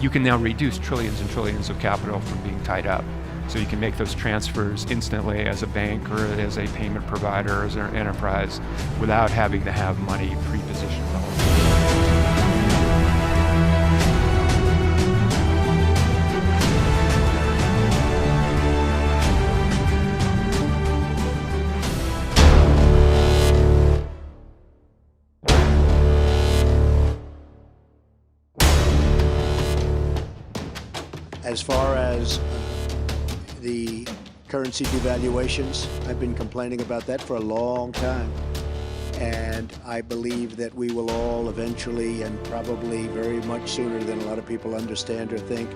you can now reduce trillions and trillions of capital from being tied up. So you can make those transfers instantly as a bank or as a payment provider or as an enterprise without having to have money pre-positioned. As far as the currency devaluations, I've been complaining about that for a long time. And I believe that we will all eventually, and probably very much sooner than a lot of people understand or think,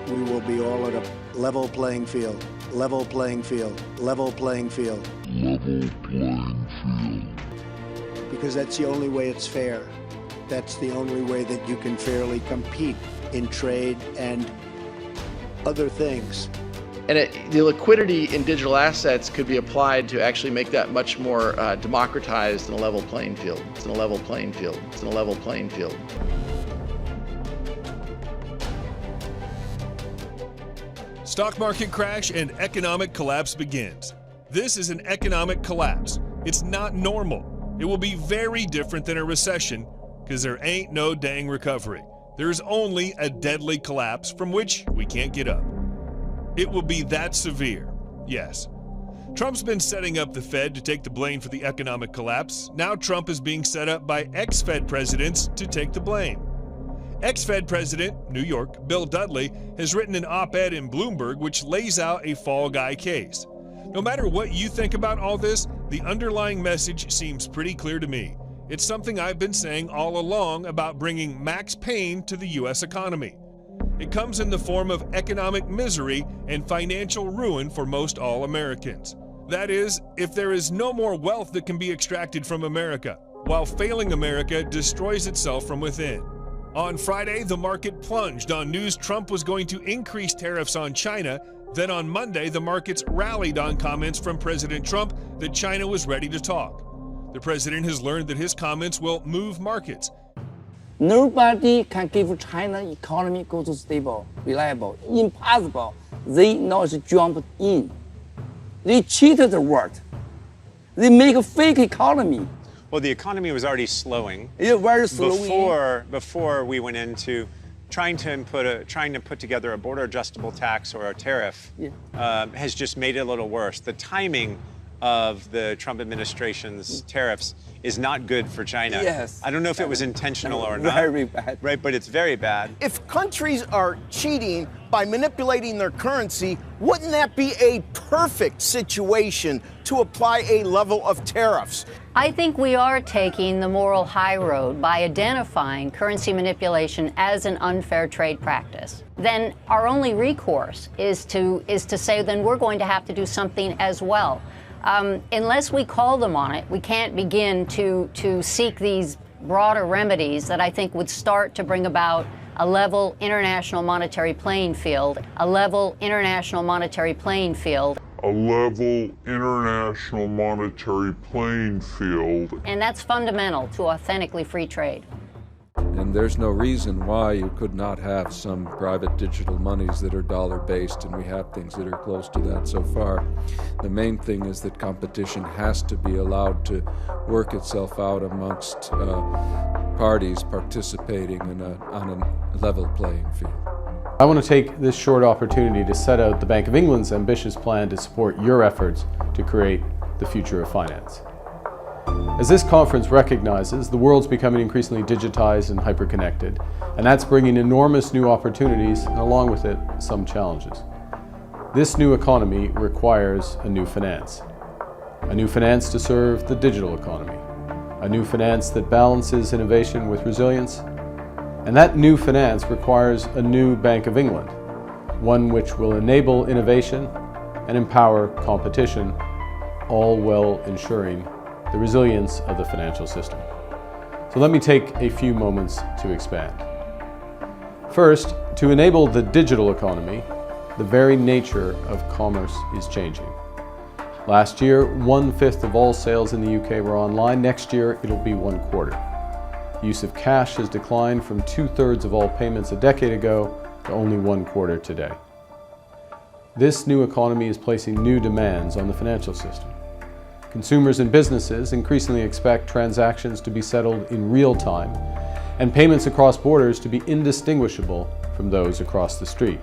we will be all at a level playing field, level playing field, level playing field. Level playing field. Because that's the only way it's fair. That's the only way that you can fairly compete in trade and other things. And the liquidity in digital assets could be applied to actually make that much more democratized and a level playing field. It's in a level playing field. It's in a level playing field. Stock market crash and economic collapse begins. This is an economic collapse. It's not normal. It will be very different than a recession because there ain't no dang recovery. There's only a deadly collapse from which we can't get up. It will be that severe, yes. Trump's been setting up the Fed to take the blame for the economic collapse. Now Trump is being set up by ex-Fed presidents to take the blame. Ex-Fed President, New York, Bill Dudley, has written an op-ed in Bloomberg which lays out a fall guy case. No matter what you think about all this, the underlying message seems pretty clear to me. It's something I've been saying all along about bringing max pain to the U.S. economy. It comes in the form of economic misery and financial ruin for most all Americans. That is, if there is no more wealth that can be extracted from America, while failing America destroys itself from within. On Friday, the market plunged on news Trump was going to increase tariffs on China. Then on Monday, the markets rallied on comments from President Trump that China was ready to talk. The president has learned that his comments will move markets. Nobody can give China economy go to stable, reliable, impossible. They now jumped in. They cheated the world. They make a fake economy. Well, the economy was already slowing. Yeah, very slowing. Before we went into trying to put together a border adjustable tax or a tariff has just made it a little worse. The timing of the Trump administration's tariffs is not good for China. Yes. I don't know if it was intentional or not. Very bad. Right, but it's very bad. If countries are cheating by manipulating their currency, wouldn't that be a perfect situation to apply a level of tariffs? I think we are taking the moral high road by identifying currency manipulation as an unfair trade practice. Then our only recourse is to say then we're going to have to do something as well. Unless we call them on it, we can't begin to seek these broader remedies that I think would start to bring about a level international monetary playing field, a level international monetary playing field. And that's fundamental to authentically free trade. And there's no reason why you could not have some private digital monies that are dollar-based, and we have things that are close to that so far. The main thing is that competition has to be allowed to work itself out amongst parties participating on a level playing field. I want to take this short opportunity to set out the Bank of England's ambitious plan to support your efforts to create the future of finance. As this conference recognizes, the world's becoming increasingly digitized and hyper-connected, and that's bringing enormous new opportunities and along with it some challenges. This new economy requires a new finance to serve the digital economy, a new finance that balances innovation with resilience, and that new finance requires a new Bank of England, one which will enable innovation and empower competition, all while ensuring the resilience of the financial system. So let me take a few moments to expand. First, to enable the digital economy, the very nature of commerce is changing. Last year, 1/5 of all sales in the UK were online. Next year, it'll be 1/4. Use of cash has declined from 2/3 of all payments a decade ago to only 1/4 today. This new economy is placing new demands on the financial system. Consumers and businesses increasingly expect transactions to be settled in real time and payments across borders to be indistinguishable from those across the street.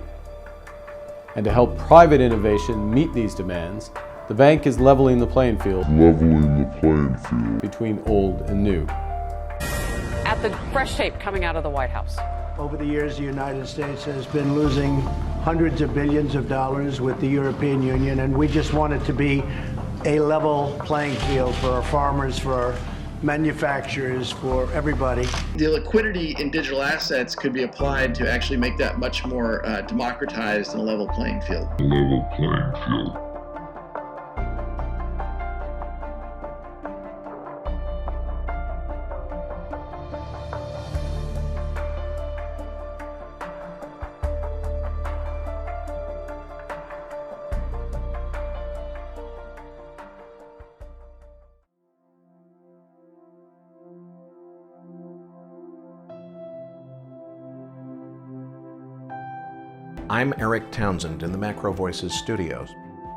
And to help private innovation meet these demands, the bank is leveling the playing field between old and new. At the fresh tape coming out of the White House. Over the years, the United States has been losing hundreds of billions of dollars with the European Union, and we just want it to be a level playing field for our farmers, for our manufacturers, for everybody. The liquidity in digital assets could be applied to actually make that much more democratized and a level playing field. I'm Eric Townsend in the Macro Voices studios.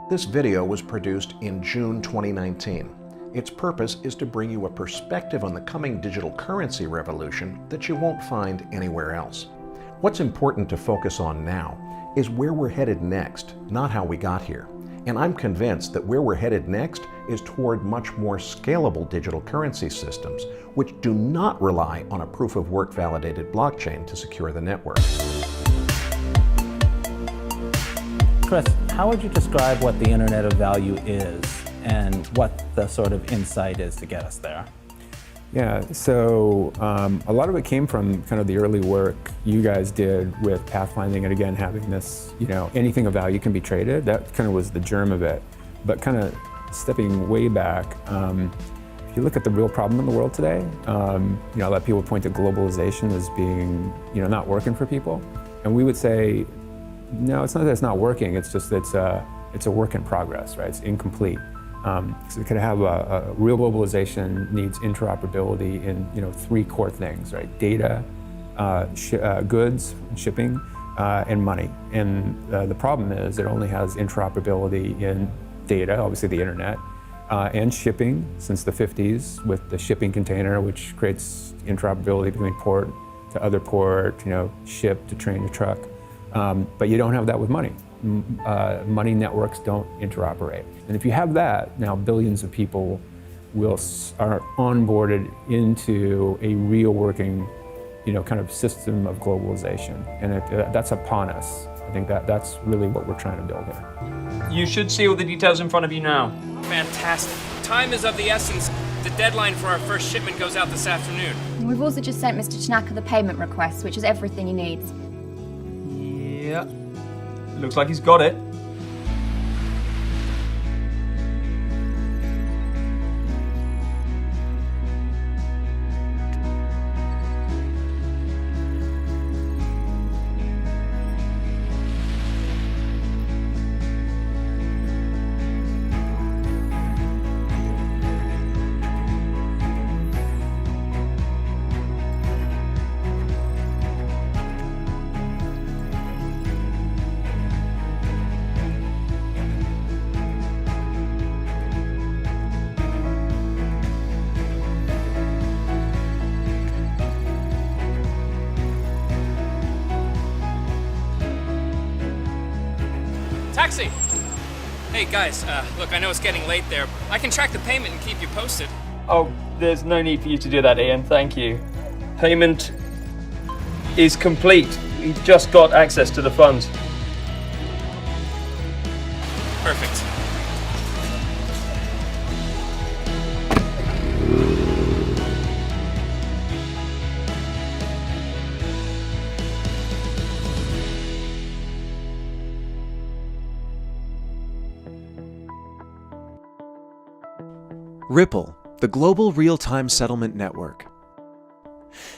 This video was produced in June 2019. Its purpose is to bring you a perspective on the coming digital currency revolution that you won't find anywhere else. What's important to focus on now is where we're headed next, not how we got here. And I'm convinced that where we're headed next is toward much more scalable digital currency systems, which do not rely on a proof-of-work validated blockchain to secure the network. Chris, how would you describe what the Internet of Value is and what the sort of insight is to get us there? Yeah, so a lot of it came from kind of the early work you guys did with pathfinding, and again, having this, anything of value can be traded. That kind of was the germ of it. But kind of stepping way back, if you look at the real problem in the world today, a lot of people point to globalization as being, not working for people. And we would say, no, it's not that it's not working, it's just it's a work in progress, right? It's incomplete. So we could have a real globalization needs interoperability in 3 core things, right? Data, goods, shipping, and money. And the problem is it only has interoperability in data, obviously the internet, and shipping since the 50s with the shipping container, which creates interoperability between port to other port, ship to train to truck. But you don't have that with money. Money networks don't interoperate. And if you have that, now billions of people are onboarded into a real working, kind of system of globalization. And that's upon us. I think that's really what we're trying to build here. You should see all the details in front of you now. Fantastic. Time is of the essence. The deadline for our first shipment goes out this afternoon. We've also just sent Mr. Tanaka the payment request, which is everything he needs. Yeah. Looks like he's got it. Taxi! Hey guys, look, I know it's getting late there. I can track the payment and keep you posted. Oh, there's no need for you to do that, Ian. Thank you. Payment is complete. We just got access to the funds. Perfect. Ripple, the global real-time settlement network.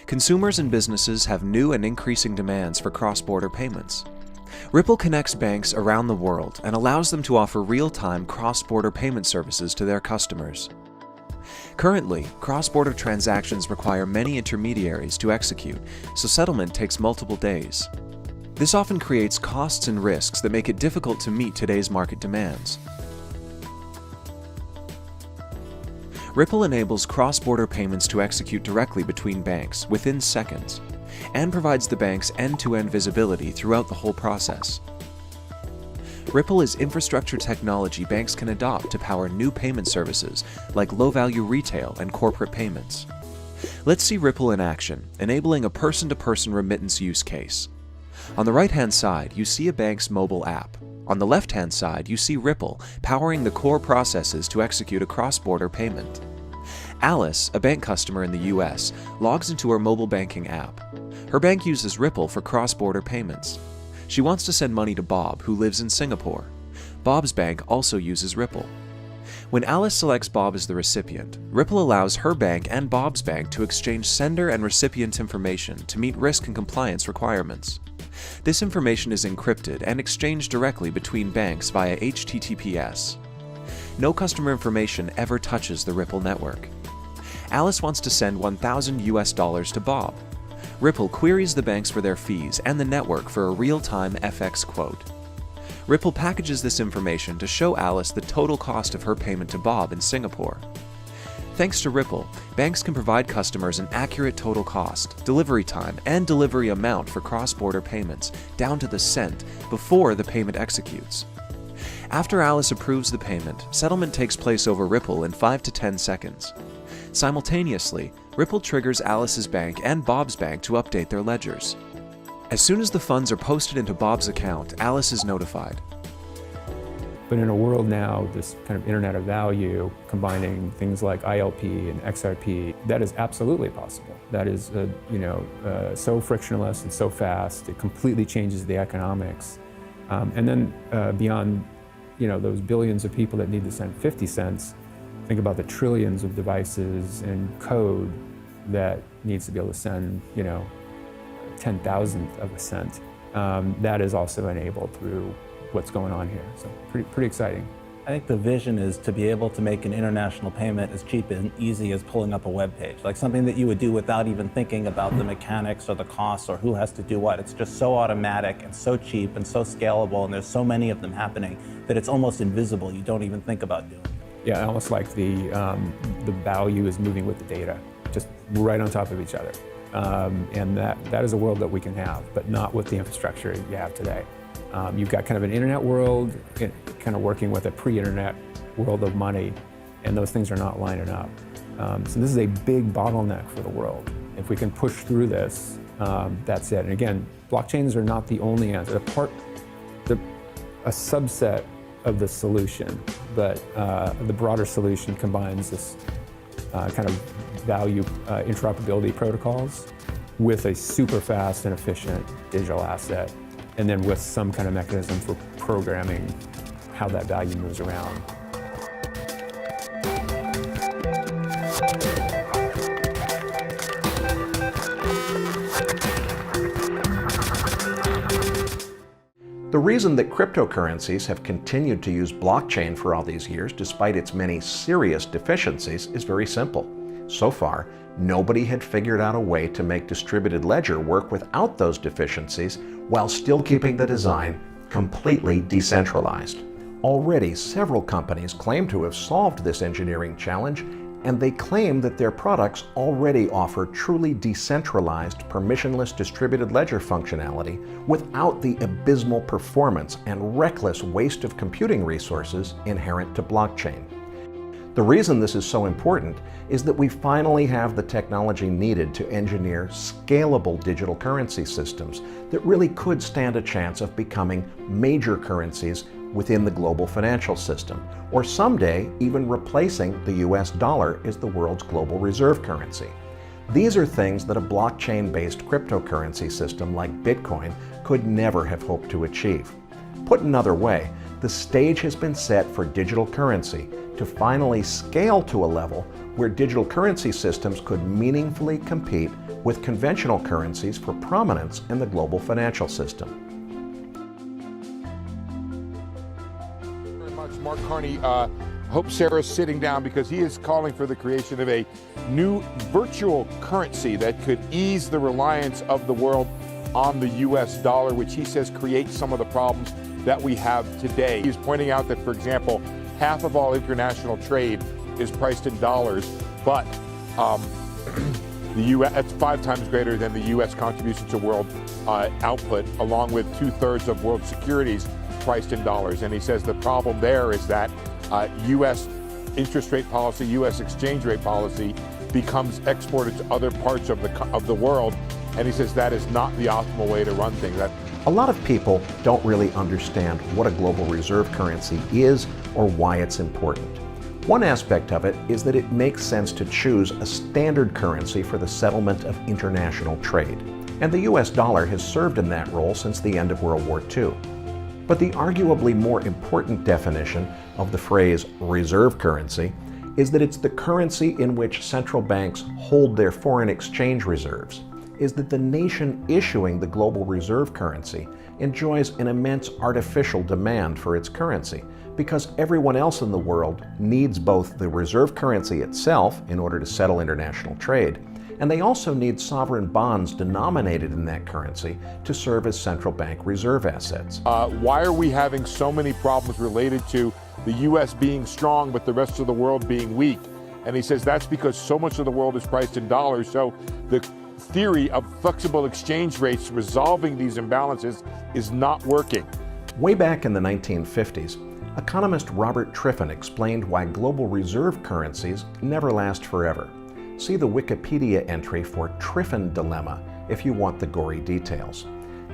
Consumers and businesses have new and increasing demands for cross-border payments. Ripple connects banks around the world and allows them to offer real-time cross-border payment services to their customers. Currently, cross-border transactions require many intermediaries to execute, so settlement takes multiple days. This often creates costs and risks that make it difficult to meet today's market demands. Ripple enables cross-border payments to execute directly between banks within seconds, and provides the banks end-to-end visibility throughout the whole process. Ripple is infrastructure technology banks can adopt to power new payment services like low-value retail and corporate payments. Let's see Ripple in action, enabling a person-to-person remittance use case. On the right-hand side, you see a bank's mobile app. On the left-hand side, you see Ripple powering the core processes to execute a cross-border payment. Alice, a bank customer in the US, logs into her mobile banking app. Her bank uses Ripple for cross-border payments. She wants to send money to Bob, who lives in Singapore. Bob's bank also uses Ripple. When Alice selects Bob as the recipient, Ripple allows her bank and Bob's bank to exchange sender and recipient information to meet risk and compliance requirements. This information is encrypted and exchanged directly between banks via HTTPS. No customer information ever touches the Ripple network. Alice wants to send $1,000 to Bob. Ripple queries the banks for their fees and the network for a real-time FX quote. Ripple packages this information to show Alice the total cost of her payment to Bob in Singapore. Thanks to Ripple, banks can provide customers an accurate total cost, delivery time, and delivery amount for cross-border payments, down to the cent, before the payment executes. After Alice approves the payment, settlement takes place over Ripple in 5 to 10 seconds. Simultaneously, Ripple triggers Alice's bank and Bob's bank to update their ledgers. As soon as the funds are posted into Bob's account, Alice is notified. But in a world now, this kind of Internet of Value, combining things like ILP and XRP, that is absolutely possible. That is, so frictionless and so fast. It completely changes the economics. And then beyond, those billions of people that need to send 50 cents, think about the trillions of devices and code that needs to be able to send, 10,000th of a cent. That is also enabled through what's going on here. So pretty exciting. I think the vision is to be able to make an international payment as cheap and easy as pulling up a web page, like something that you would do without even thinking about the mechanics or the costs or who has to do what. It's just so automatic and so cheap and so scalable, and there's so many of them happening that it's almost invisible. You don't even think about doing it. Yeah, almost like the value is moving with the data, just right on top of each other. And that is a world that we can have, but not with the infrastructure you have today. You've got kind of an internet world, kind of working with a pre-internet world of money, and those things are not lining up. So this is a big bottleneck for the world. If we can push through this, that's it. And again, blockchains are not the only answer. A subset of the solution, but the broader solution combines this kind of value interoperability protocols with a super fast and efficient digital asset, and then with some kind of mechanism for programming how that value moves around. The reason that cryptocurrencies have continued to use blockchain for all these years, despite its many serious deficiencies, is very simple. So far, nobody had figured out a way to make distributed ledger work without those deficiencies while still keeping the design completely decentralized. Already, several companies claim to have solved this engineering challenge, and they claim that their products already offer truly decentralized, permissionless distributed ledger functionality without the abysmal performance and reckless waste of computing resources inherent to blockchain. The reason this is so important is that we finally have the technology needed to engineer scalable digital currency systems that really could stand a chance of becoming major currencies within the global financial system, or someday even replacing the US dollar as the world's global reserve currency. These are things that a blockchain-based cryptocurrency system like Bitcoin could never have hoped to achieve. Put another way, the stage has been set for digital currency to finally scale to a level where digital currency systems could meaningfully compete with conventional currencies for prominence in the global financial system. Very much, Mark Carney. Hope Sarah's sitting down because he is calling for the creation of a new virtual currency that could ease the reliance of the world on the US dollar, which he says creates some of the problems that we have today. He's pointing out that, for example, half of all international trade is priced in dollars, but the U.S. that's 5 times greater than the U.S. contribution to world output, along with 2/3 of world securities priced in dollars. And he says the problem there is that U.S. interest rate policy, U.S. exchange rate policy becomes exported to other parts of the world, and he says that is not the optimal way to run things. A lot of people don't really understand what a global reserve currency is or why it's important. One aspect of it is that it makes sense to choose a standard currency for the settlement of international trade, and the US dollar has served in that role since the end of World War II. But the arguably more important definition of the phrase reserve currency is that it's the currency in which central banks hold their foreign exchange reserves, is that the nation issuing the global reserve currency enjoys an immense artificial demand for its currency because everyone else in the world needs both the reserve currency itself in order to settle international trade, and they also need sovereign bonds denominated in that currency to serve as central bank reserve assets. Why are we having so many problems related to the U.S. being strong but the rest of the world being weak? And he says that's because so much of the world is priced in dollars. So the theory of flexible exchange rates resolving these imbalances is not working. Way back in the 1950s, economist Robert Triffin explained why global reserve currencies never last forever. See the Wikipedia entry for Triffin Dilemma if you want the gory details.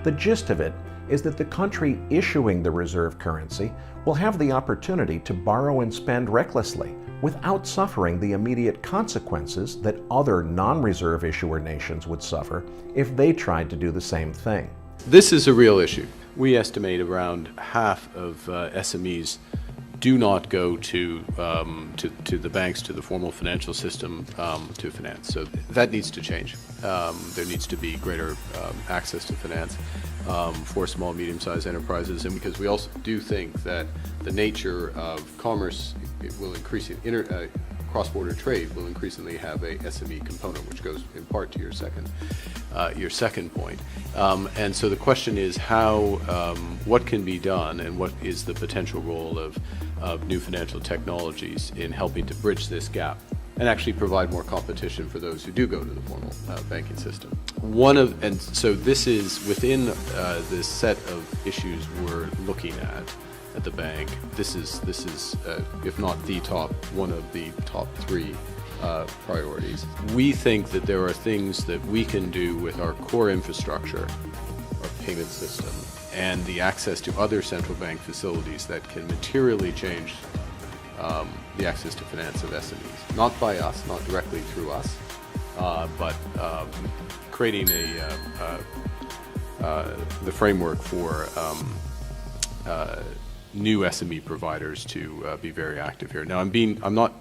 The gist of it is that the country issuing the reserve currency will have the opportunity to borrow and spend recklessly without suffering the immediate consequences that other non-reserve issuer nations would suffer if they tried to do the same thing. This is a real issue. We estimate around half of SMEs do not go to the banks, to the formal financial system to finance. So that needs to change. There needs to be greater access to finance for small, medium-sized enterprises, and because we also do think that the nature of commerce will increase, cross-border trade will increasingly have a SME component, which goes in part to your second point. And so the question is what can be done, and what is the potential role of new financial technologies in helping to bridge this gap and actually provide more competition for those who do go to the formal banking system. And so this is within this set of issues we're looking at the bank. This is if not the top, one of the top three priorities. We think that there are things that we can do with our core infrastructure, our payment system, and the access to other central bank facilities that can materially change the access to finance of SMEs. Not by us, not directly through us, but creating the framework for new SME providers to be very active here. Now, I'm not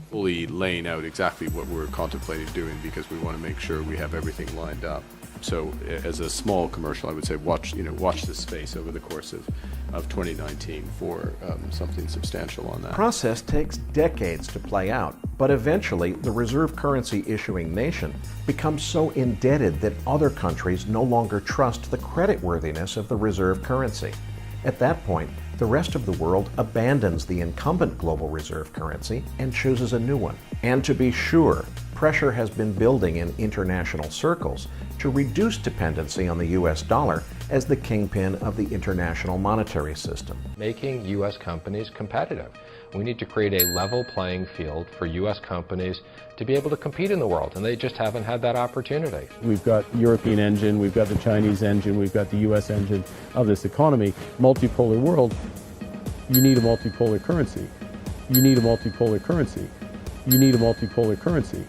fully laying out exactly what we're contemplating doing because we want to make sure we have everything lined up. So, as a small commercial, I would say watch this space over the course of 2019 for something substantial on that. The process takes decades to play out, but eventually the reserve currency issuing nation becomes so indebted that other countries no longer trust the creditworthiness of the reserve currency. At that point, the rest of the world abandons the incumbent global reserve currency and chooses a new one. And to be sure, pressure has been building in international circles to reduce dependency on the US dollar as the kingpin of the international monetary system. Making US companies competitive. We need to create a level playing field for US companies to be able to compete in the world, and they just haven't had that opportunity. We've got European engine, we've got the Chinese engine, we've got the US engine of this economy. Multipolar world, you need a multipolar currency. You need a multipolar currency. You need a multipolar currency.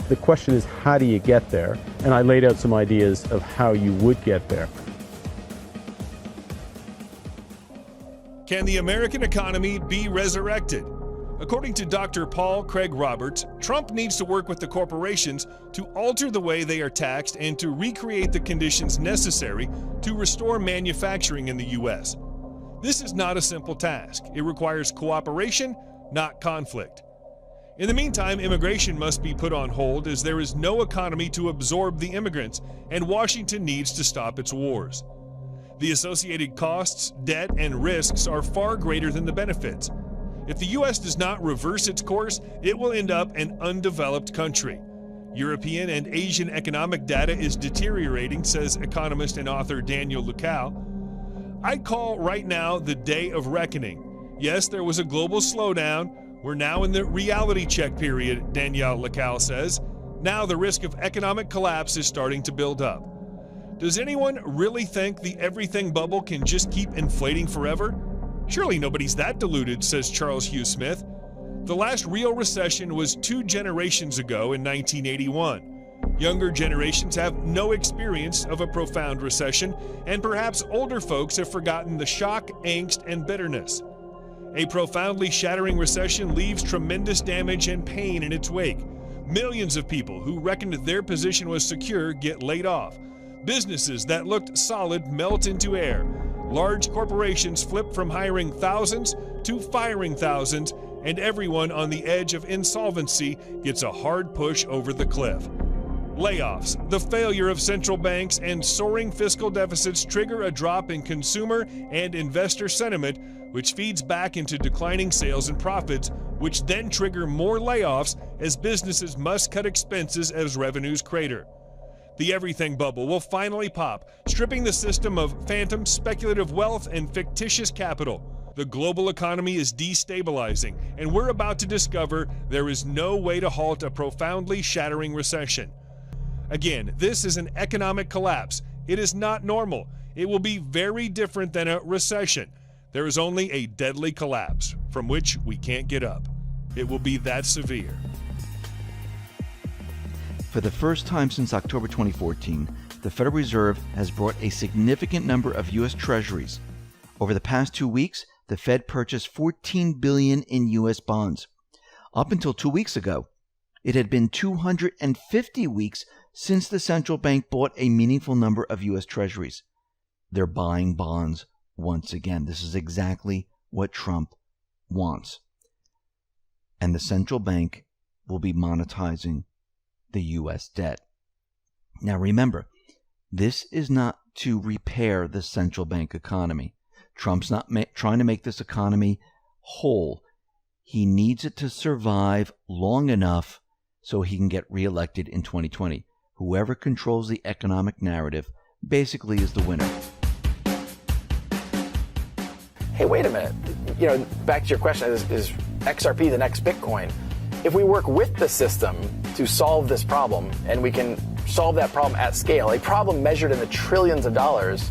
The question is, how do you get there? And I laid out some ideas of how you would get there. Can the American economy be resurrected? According to Dr. Paul Craig Roberts, Trump needs to work with the corporations to alter the way they are taxed and to recreate the conditions necessary to restore manufacturing in the U.S. This is not a simple task. It requires cooperation, not conflict. In the meantime, immigration must be put on hold as there is no economy to absorb the immigrants, and Washington needs to stop its wars. The associated costs, debt, and risks are far greater than the benefits. If the U.S. does not reverse its course, it will end up an undeveloped country. European and Asian economic data is deteriorating, says economist and author Daniel Lucal. I'd call right now the day of reckoning. Yes, there was a global slowdown. We're now in the reality check period, Daniel Lucal says. Now the risk of economic collapse is starting to build up. Does anyone really think the everything bubble can just keep inflating forever? Surely nobody's that deluded, says Charles Hugh Smith. The last real recession was 2 generations ago in 1981. Younger generations have no experience of a profound recession, and perhaps older folks have forgotten the shock, angst, and bitterness. A profoundly shattering recession leaves tremendous damage and pain in its wake. Millions of people who reckoned their position was secure get laid off. Businesses that looked solid melt into air. Large corporations flip from hiring thousands to firing thousands, and everyone on the edge of insolvency gets a hard push over the cliff. Layoffs, the failure of central banks, and soaring fiscal deficits trigger a drop in consumer and investor sentiment, which feeds back into declining sales and profits, which then trigger more layoffs as businesses must cut expenses as revenues crater. The everything bubble will finally pop, stripping the system of phantom speculative wealth and fictitious capital. The global economy is destabilizing, and we're about to discover there is no way to halt a profoundly shattering recession. Again, this is an economic collapse. It is not normal. It will be very different than a recession. There is only a deadly collapse from which we can't get up. It will be that severe. For the first time since October 2014, the Federal Reserve has bought a significant number of U.S. Treasuries. Over the past 2 weeks, the Fed purchased $14 billion in U.S. bonds. Up until 2 weeks ago, it had been 250 weeks since the central bank bought a meaningful number of U.S. Treasuries. They're buying bonds once again. This is exactly what Trump wants. And the central bank will be monetizing the U.S. debt. Now remember, this is not to repair the central bank economy. Trump's not trying to make this economy whole. He needs it to survive long enough so he can get reelected in 2020. Whoever controls the economic narrative basically is the winner. Hey, wait a minute. You know, back to your question, is XRP the next Bitcoin? If we work with the system to solve this problem, and we can solve that problem at scale, a problem measured in the trillions of dollars,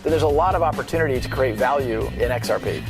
then there's a lot of opportunity to create value in XRP.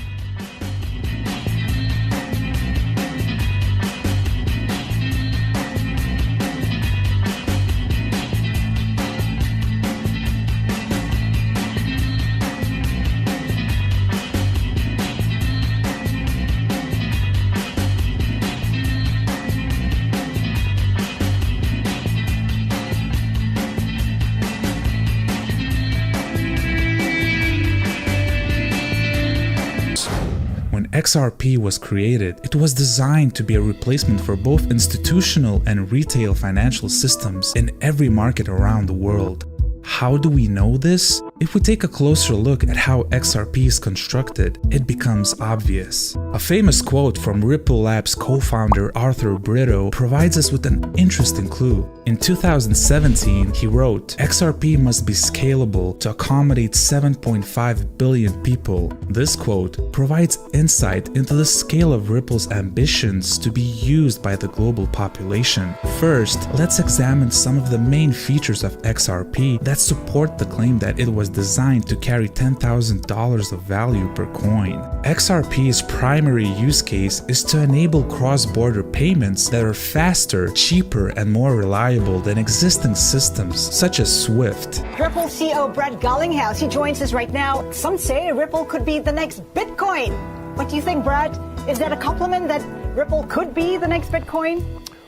When XRP was created, it was designed to be a replacement for both institutional and retail financial systems in every market around the world. How do we know this? If we take a closer look at how XRP is constructed, it becomes obvious. A famous quote from Ripple Labs co-founder Arthur Brito provides us with an interesting clue. In 2017, he wrote, "XRP must be scalable to accommodate 7.5 billion people." This quote provides insight into the scale of Ripple's ambitions to be used by the global population. First, let's examine some of the main features of XRP that support the claim that it was designed to carry $10,000 of value per coin. XRP's primary use case is to enable cross-border payments that are faster, cheaper, and more reliable than existing systems such as SWIFT. Ripple CEO Brett Garlinghouse, he joins us right now. Some say Ripple could be the next Bitcoin. What do you think, Brett? Is that a compliment that Ripple could be the next Bitcoin?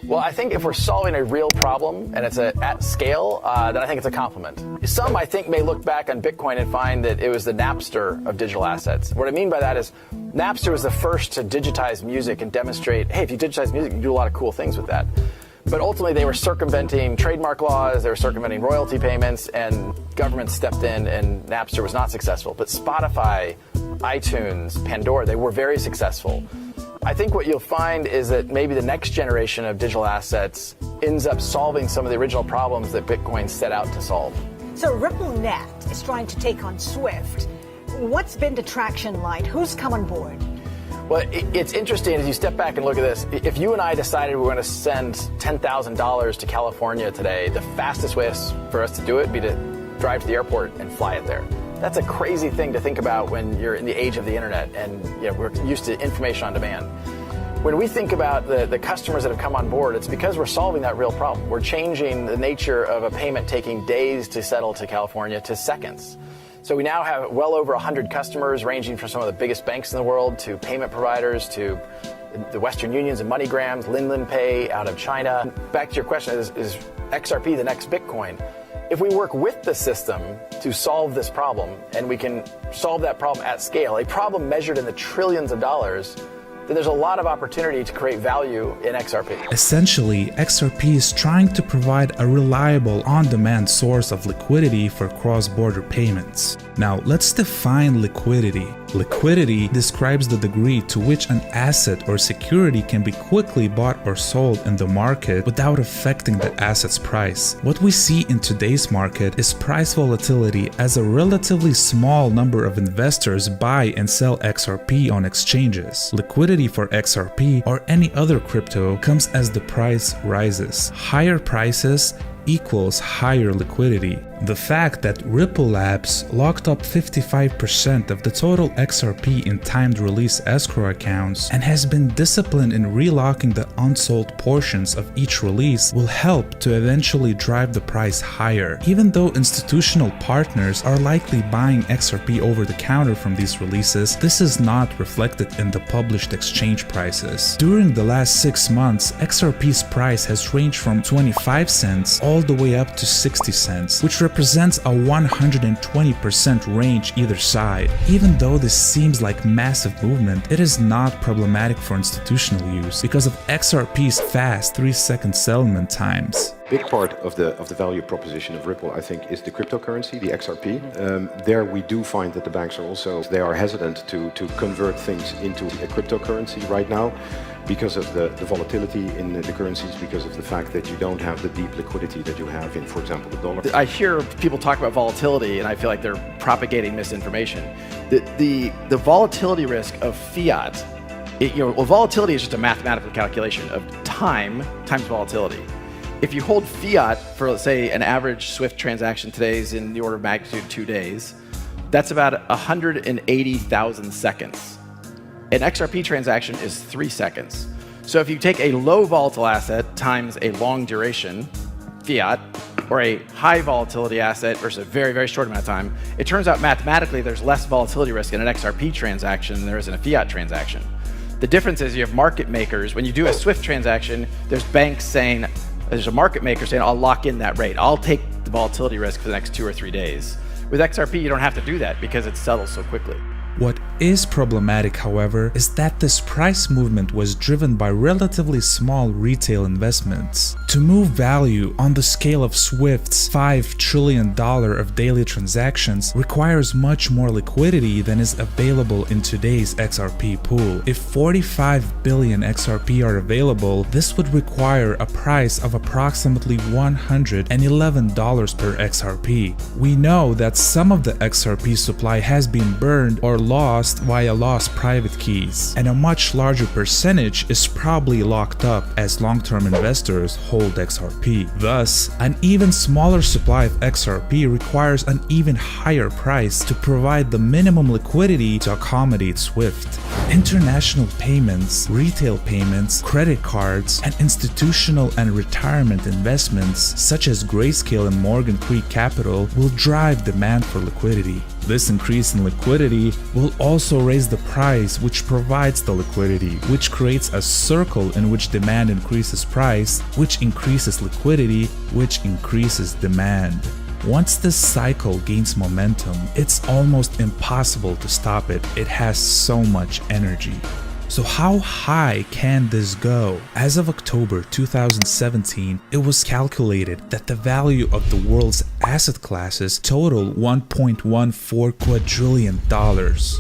Well, I think if we're solving a real problem and it's at scale, then I think it's a compliment. Some, I think, may look back on Bitcoin and find that it was the Napster of digital assets. What I mean by that is Napster was the first to digitize music and demonstrate, hey, if you digitize music, you can do a lot of cool things with that. But ultimately, they were circumventing trademark laws, they were circumventing royalty payments, and government stepped in, and Napster was not successful. But Spotify, iTunes, Pandora, they were very successful. I think what you'll find is that maybe the next generation of digital assets ends up solving some of the original problems that Bitcoin set out to solve. So RippleNet is trying to take on SWIFT. What's been the traction like? Who's come on board? Well, it's interesting as you step back and look at this. If you and I decided we were going to send $10,000 to California today, the fastest way for us to do it would be to drive to the airport and fly it there. That's a crazy thing to think about when you're in the age of the internet and we're used to information on demand. When we think about the customers that have come on board, it's because we're solving that real problem. We're changing the nature of a payment taking days to settle to California to seconds. So we now have well over 100 customers ranging from some of the biggest banks in the world to payment providers to the Western Unions and MoneyGrams, Linlin Pay out of China. Back to your question, is XRP the next Bitcoin? If we work with the system to solve this problem, and we can solve that problem at scale, a problem measured in the trillions of dollars, then there's a lot of opportunity to create value in XRP. Essentially, XRP is trying to provide a reliable, on-demand source of liquidity for cross-border payments. Now, let's define liquidity. Liquidity describes the degree to which an asset or security can be quickly bought or sold in the market without affecting the asset's price. What we see in today's market is price volatility as a relatively small number of investors buy and sell XRP on exchanges. Liquidity for XRP or any other crypto comes as the price rises. Higher prices equals higher liquidity. The fact that Ripple Labs locked up 55% of the total XRP in timed release escrow accounts and has been disciplined in relocking the unsold portions of each release will help to eventually drive the price higher. Even though institutional partners are likely buying XRP over the counter from these releases, this is not reflected in the published exchange prices. During the last 6 months, XRP's price has ranged from 25 cents all the way up to 60 cents, which represents a 120% range either side. Even though this seems like massive movement, it is not problematic for institutional use because of XRP's fast 3-second settlement times. Big part of the value proposition of Ripple, I think, is the cryptocurrency, the XRP. There we do find that the banks they are hesitant to convert things into a cryptocurrency right now because of the volatility in the currencies, because of the fact that you don't have the deep liquidity that you have in, for example, the dollar. I hear people talk about volatility and I feel like they're propagating misinformation. The volatility risk of fiat, volatility is just a mathematical calculation of time times volatility. If you hold fiat for, let's say, an average SWIFT transaction today is in the order of magnitude 2 days, that's about 180,000 seconds. An XRP transaction is 3 seconds. So if you take a low volatile asset times a long duration, fiat, or a high volatility asset versus a very, very short amount of time, it turns out mathematically there's less volatility risk in an XRP transaction than there is in a fiat transaction. The difference is you have market makers. When you do a SWIFT transaction, there's banks saying, there's a market maker saying, I'll lock in that rate. I'll take the volatility risk for the next 2 or 3 days. With XRP, you don't have to do that because it settles so quickly. What is problematic, however, is that this price movement was driven by relatively small retail investments. To move value on the scale of Swift's $5 trillion of daily transactions requires much more liquidity than is available in today's XRP pool. If 45 billion XRP are available, this would require a price of approximately $111 per XRP. We know that some of the XRP supply has been burned or lost via lost private keys, and a much larger percentage is probably locked up as long-term investors hold XRP. Thus, an even smaller supply of XRP requires an even higher price to provide the minimum liquidity to accommodate SWIFT. International payments, retail payments, credit cards, and institutional and retirement investments such as Grayscale and Morgan Creek Capital will drive demand for liquidity. This increase in liquidity will also raise the price which provides the liquidity, which creates a circle in which demand increases price, which increases liquidity, which increases demand. Once this cycle gains momentum, it's almost impossible to stop it. It has so much energy. So how high can this go? As of October 2017, it was calculated that the value of the world's asset classes total $1.14 quadrillion,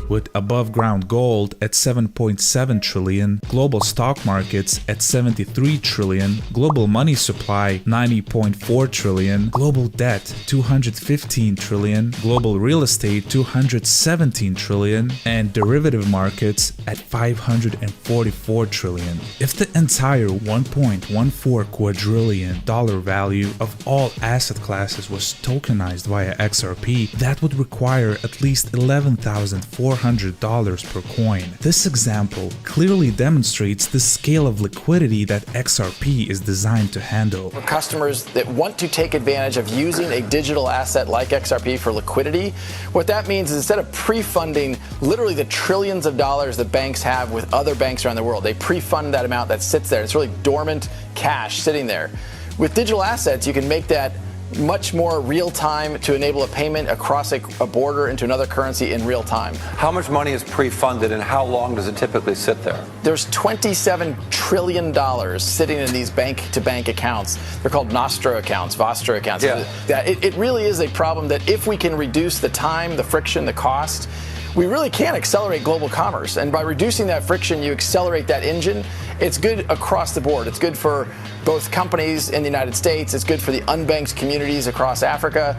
with above ground gold at 7.7 trillion, global stock markets at 73 trillion, global money supply 90.4 trillion, global debt 215 trillion, global real estate 217 trillion, and derivative markets at 544 trillion. If the entire $1.14 quadrillion value of all asset classes was tokenized via XRP, that would require at least $11,400 per coin. This example clearly demonstrates the scale of liquidity that XRP is designed to handle. For customers that want to take advantage of using a digital asset like XRP for liquidity, what that means is instead of pre-funding literally the trillions of dollars that banks have with other banks around the world, they pre-fund that amount that sits there. It's really dormant cash sitting there. With digital assets, you can make that much more real time to enable a payment across a border into another currency in real time. How much money is pre-funded and how long does it typically sit there? There's $27 trillion sitting in these bank-to-bank accounts. They're called Nostro accounts, Vostro accounts. Yeah. It really is a problem that if we can reduce the time, the friction, the cost, we really can accelerate global commerce. And by reducing that friction, you accelerate that engine. It's good across the board. It's good for both companies in the United States. It's good for the unbanked communities across Africa.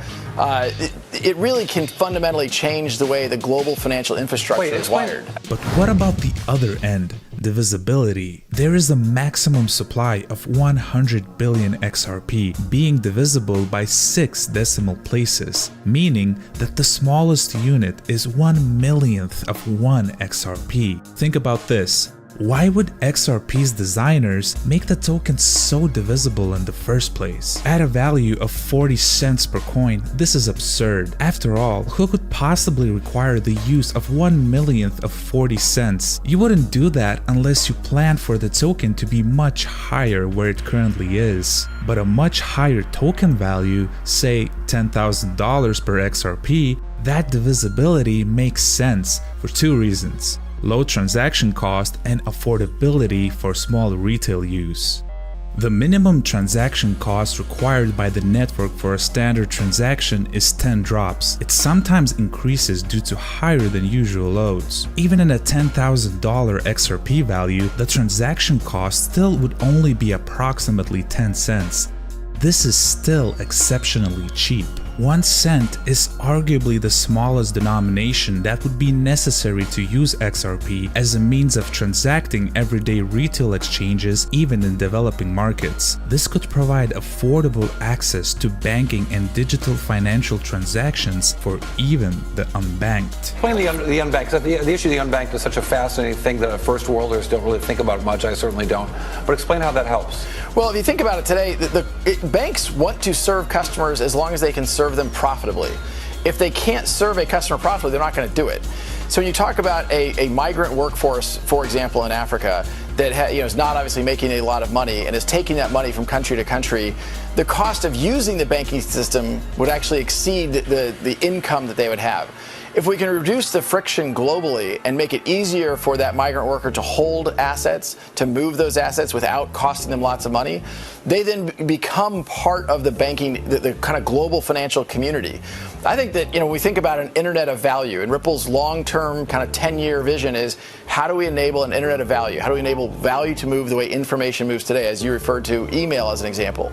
It really can fundamentally change the way the global financial infrastructure is wired. But what about the other end, divisibility? There is a maximum supply of 100 billion XRP being divisible by 6 decimal places, meaning that the smallest unit is 1/1,000,000th of 1 XRP. Think about this. Why would XRP's designers make the token so divisible in the first place? At a value of 40 cents per coin, this is absurd. After all, who could possibly require the use of 1/1,000,000th of 40 cents? You wouldn't do that unless you plan for the token to be much higher where it currently is. But a much higher token value, say $10,000 per XRP, that divisibility makes sense for 2 reasons. Low transaction cost and affordability for small retail use. The minimum transaction cost required by the network for a standard transaction is 10 drops. It sometimes increases due to higher than usual loads. Even in a $10,000 XRP value, the transaction cost still would only be approximately 10 cents. This is still exceptionally cheap. 1 cent is arguably the smallest denomination that would be necessary to use XRP as a means of transacting everyday retail exchanges even in developing markets. This could provide affordable access to banking and digital financial transactions for even the unbanked. Explain the unbanked. The issue of the unbanked is such a fascinating thing that first worlders don't really think about much. I certainly don't. But explain how that helps. Well, if you think about it today, banks want to serve customers as long as they can serve them profitably. If they can't serve a customer profitably, they're not going to do it. So when you talk about a migrant workforce, for example, in Africa, that is not obviously making a lot of money and is taking that money from country to country, the cost of using the banking system would actually exceed the income that they would have. If we can reduce the friction globally and make it easier for that migrant worker to hold assets, to move those assets without costing them lots of money, they then become part of the banking, the kind of global financial community. I think that, when we think about an internet of value, and Ripple's long-term kind of 10-year vision is, how do we enable an internet of value? How do we enable value to move the way information moves today, as you referred to email as an example?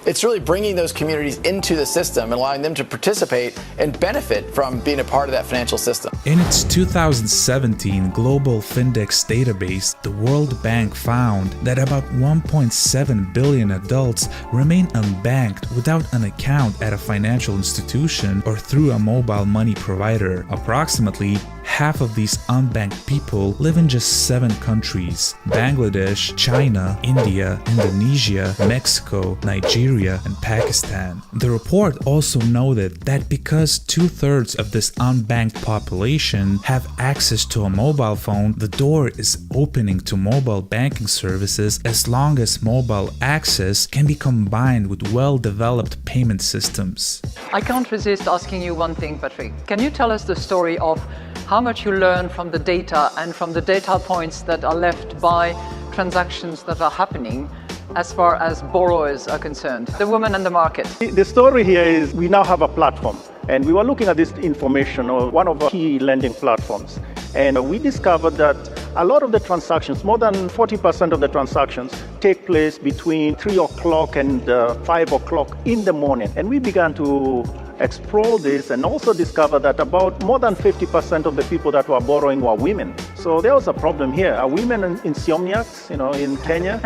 It's really bringing those communities into the system and allowing them to participate and benefit from being a part of that financial system. In its 2017 Global Findex database, the World Bank found that about 1.7 billion adults remain unbanked without an account at a financial institution or through a mobile money provider. Approximately half of these unbanked people live in just 7 countries: Bangladesh, China, India, Indonesia, Mexico, Nigeria, and Pakistan. The report also noted that because 2/3 of this unbanked population have access to a mobile phone, the door is opening to mobile banking services as long as mobile access can be combined with well-developed payment systems. I can't resist asking you one thing, Patrick. Can you tell us the story of how much you learn from the data and from the data points that are left by transactions that are happening as far as borrowers are concerned, the woman and the market? The story here is we now have a platform, and we were looking at this information on one of our key lending platforms, and we discovered that a lot of the transactions, more than 40% of the transactions, take place between 3 o'clock and 5 o'clock in the morning. And we began to explore this and also discover that about more than 50% of the people that were borrowing were women. So there was a problem here. Are women insomniacs, in Kenya?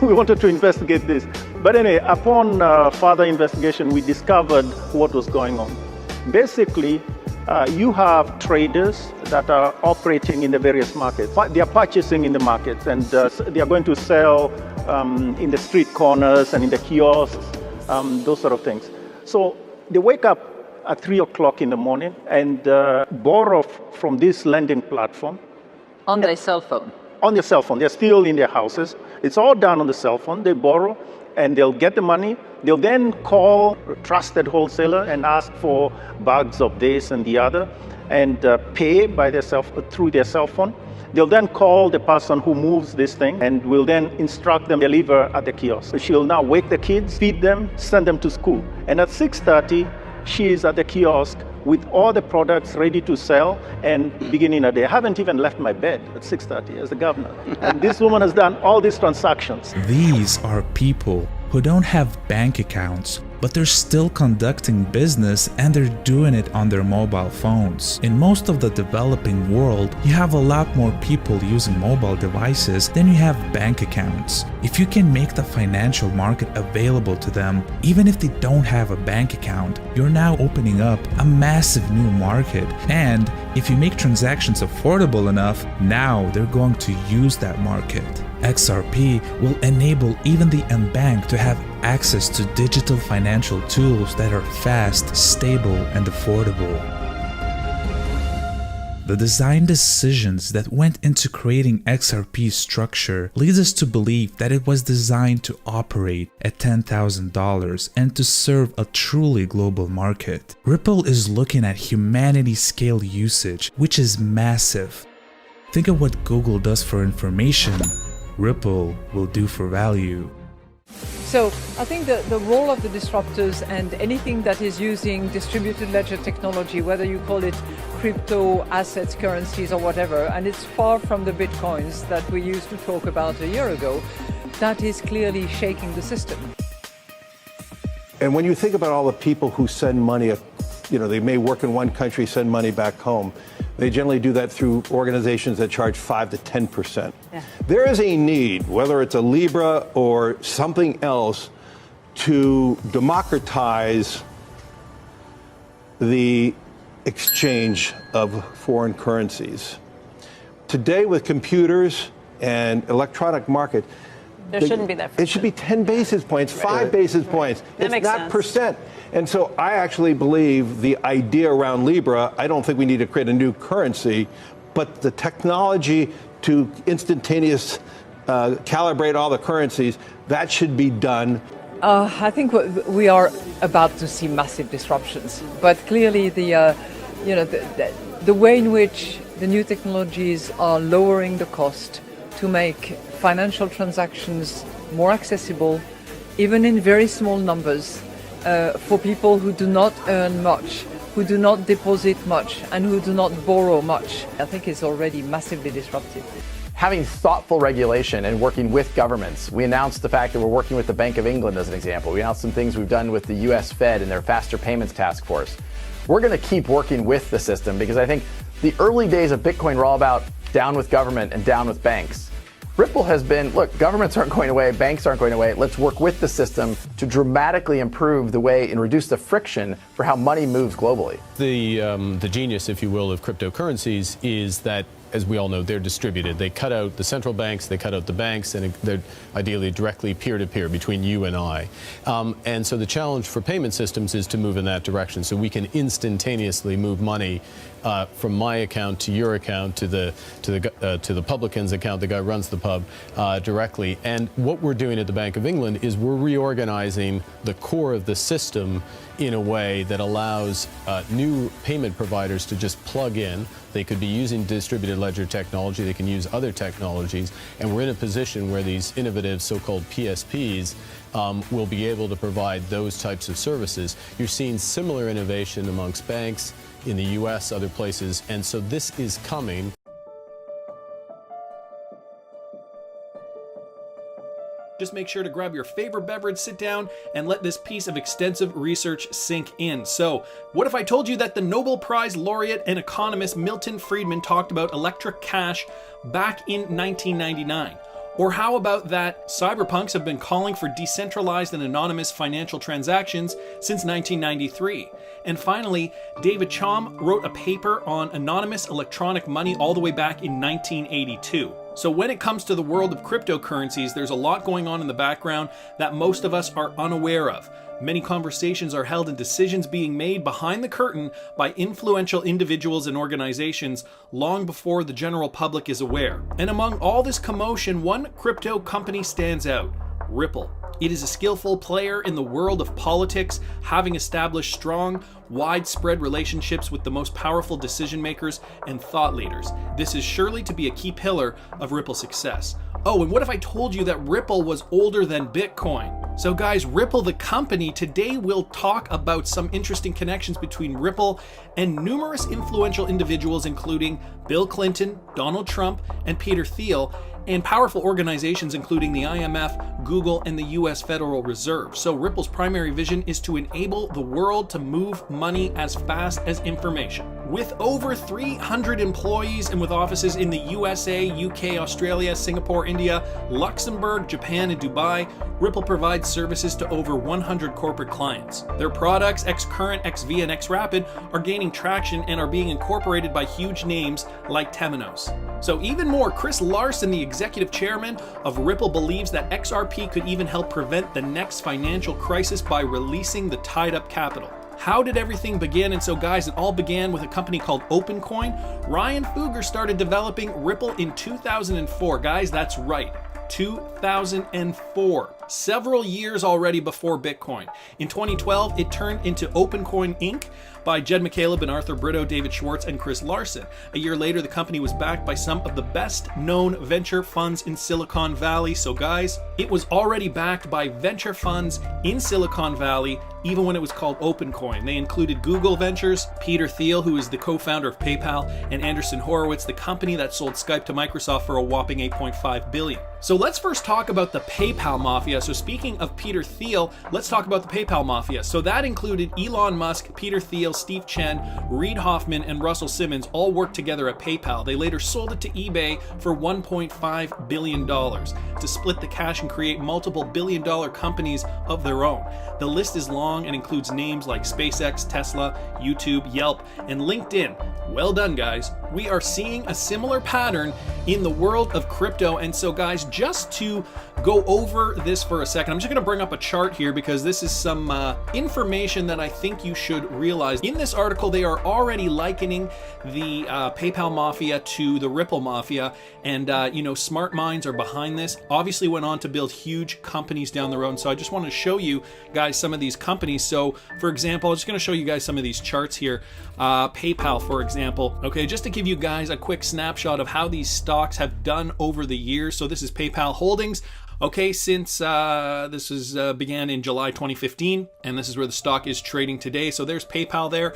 We wanted to investigate this. But anyway, upon further investigation, we discovered what was going on. Basically, you have traders that are operating in the various markets. They are purchasing in the markets, and they are going to sell in the street corners and in the kiosks, those sort of things. So they wake up at 3 o'clock in the morning and borrow from this lending platform. On their cell phone? On their cell phone. They're still in their houses. It's all done on the cell phone. They borrow and they'll get the money. They'll then call a trusted wholesaler and ask for bags of this and the other and pay by through their cell phone. They'll then call the person who moves this thing and will then instruct them to deliver at the kiosk. So she'll now wake the kids, feed them, send them to school. And at 6:30, she is at the kiosk with all the products ready to sell and beginning a day. I haven't even left my bed at 6:30 as the governor. And this woman has done all these transactions. These are people who don't have bank accounts, but they're still conducting business and they're doing it on their mobile phones. In most of the developing world, you have a lot more people using mobile devices than you have bank accounts. If you can make the financial market available to them, even if they don't have a bank account, you're now opening up a massive new market. And if you make transactions affordable enough, now they're going to use that market. XRP will enable even the unbanked to have access to digital financial tools that are fast, stable, and affordable. The design decisions that went into creating XRP's structure leads us to believe that it was designed to operate at $10,000 and to serve a truly global market. Ripple is looking at humanity-scale usage, which is massive. Think of what Google does for information, Ripple will do for value. So I think the role of the disruptors and anything that is using distributed ledger technology, whether you call it crypto, assets, currencies or whatever, and it's far from the bitcoins that we used to talk about a year ago, that is clearly shaking the system. And when you think about all the people who send money, they may work in one country, send money back home. They generally do that through organizations that charge 5 to 10%. Yeah. There is a need, whether it's a Libra or something else, to democratize the exchange of foreign currencies. Today, with computers and electronic market, there shouldn't be that. It should be 10 basis points, 5 basis points. That it's not percent. And so I actually believe the idea around Libra, I don't think we need to create a new currency, but the technology to instantaneous calibrate all the currencies, that should be done. I think we are about to see massive disruptions, but clearly the way in which the new technologies are lowering the cost to make financial transactions more accessible, even in very small numbers, for people who do not earn much, who do not deposit much, and who do not borrow much, I think is already massively disruptive. Having thoughtful regulation and working with governments. We announced the fact that we're working with the Bank of England as an example. We announced some things we've done with the US Fed and their faster payments task force. We're going to keep working with the system because I think the early days of Bitcoin were all about down with government and down with banks. Ripple has been, look, governments aren't going away, banks aren't going away. Let's work with the system to dramatically improve the way and reduce the friction for how money moves globally. The genius, if you will, of cryptocurrencies is that, as we all know, they're distributed. They cut out the central banks, they cut out the banks, and they're ideally directly peer-to-peer between you and I. And so the challenge for payment systems is to move in that direction, so we can instantaneously move money from my account to your account to the publican's account, the guy who runs the pub, directly. And what we're doing at the Bank of England is we're reorganizing the core of the system in a way that allows new payment providers to just plug in. They could be using distributed ledger technology, they can use other technologies, and we're in a position where these innovative so-called PSPs will be able to provide those types of services. You're seeing similar innovation amongst banks in the US, other places, and so this is coming. Just make sure to grab your favorite beverage, sit down, and let this piece of extensive research sink in. So, what if I told you that the Nobel Prize laureate and economist Milton Friedman talked about electric cash back in 1999? Or how about that cyberpunks have been calling for decentralized and anonymous financial transactions since 1993? And finally, David Chaum wrote a paper on anonymous electronic money all the way back in 1982. So when it comes to the world of cryptocurrencies, there's a lot going on in the background that most of us are unaware of. Many conversations are held and decisions being made behind the curtain by influential individuals and organizations long before the general public is aware. And among all this commotion, one crypto company stands out: Ripple. It is a skillful player in the world of politics, having established strong, widespread relationships with the most powerful decision makers and thought leaders. This is surely to be a key pillar of Ripple's success. Oh, and what if I told you that Ripple was older than Bitcoin? So guys, Ripple the company, today we'll talk about some interesting connections between Ripple and numerous influential individuals including Bill Clinton, Donald Trump, and Peter Thiel, and powerful organizations including the IMF, Google, and the US Federal Reserve. So Ripple's primary vision is to enable the world to move money as fast as information. With over 300 employees and with offices in the USA, UK, Australia, Singapore, India, Luxembourg, Japan, and Dubai, Ripple provides services to over 100 corporate clients. Their products, XCurrent, XV, and XRapid, are gaining traction and are being incorporated by huge names like Temenos. So even more, Chris Larsen, the executive chairman of Ripple, believes that XRP could even help prevent the next financial crisis by releasing the tied-up capital. How did everything begin? And so guys, it all began with a company called OpenCoin. Ryan Fugger started developing Ripple in 2004. Guys, that's right. 2004. Several years already before Bitcoin. In 2012, it turned into OpenCoin Inc. by Jed McCaleb and Arthur Brito, David Schwartz, and Chris Larsen. A year later, the company was backed by some of the best known venture funds in Silicon Valley. So guys, it was already backed by venture funds in Silicon Valley, even when it was called OpenCoin. They included Google Ventures, Peter Thiel, who is the co-founder of PayPal, and Andreessen Horowitz, the company that sold Skype to Microsoft for a whopping $8.5 billion. So let's first talk about the PayPal Mafia. So speaking of Peter Thiel, let's talk about the PayPal Mafia. So that included Elon Musk, Peter Thiel, Steve Chen, Reid Hoffman, and Russell Simmons all worked together at PayPal. They later sold it to eBay for $1.5 billion to split the cash and create multiple billion-dollar companies of their own. The list is long and includes names like SpaceX, Tesla, YouTube, Yelp, and LinkedIn. Well done, guys. We are seeing a similar pattern in the world of crypto. And so guys, just to go over this for a second, I'm just going to bring up a chart here because this is some information that I think you should realize. In this article, they are already likening the PayPal Mafia to the Ripple Mafia. And, smart minds are behind this. Obviously went on to build huge companies down the road. So I just want to show you guys some of these companies. So for example, I'm just going to show you guys some of these charts here. PayPal, for example. Okay, just to give you guys a quick snapshot of how these stocks have done over the years. So this is PayPal Holdings. Okay, since this began in July 2015, and this is where the stock is trading today. So there's PayPal there.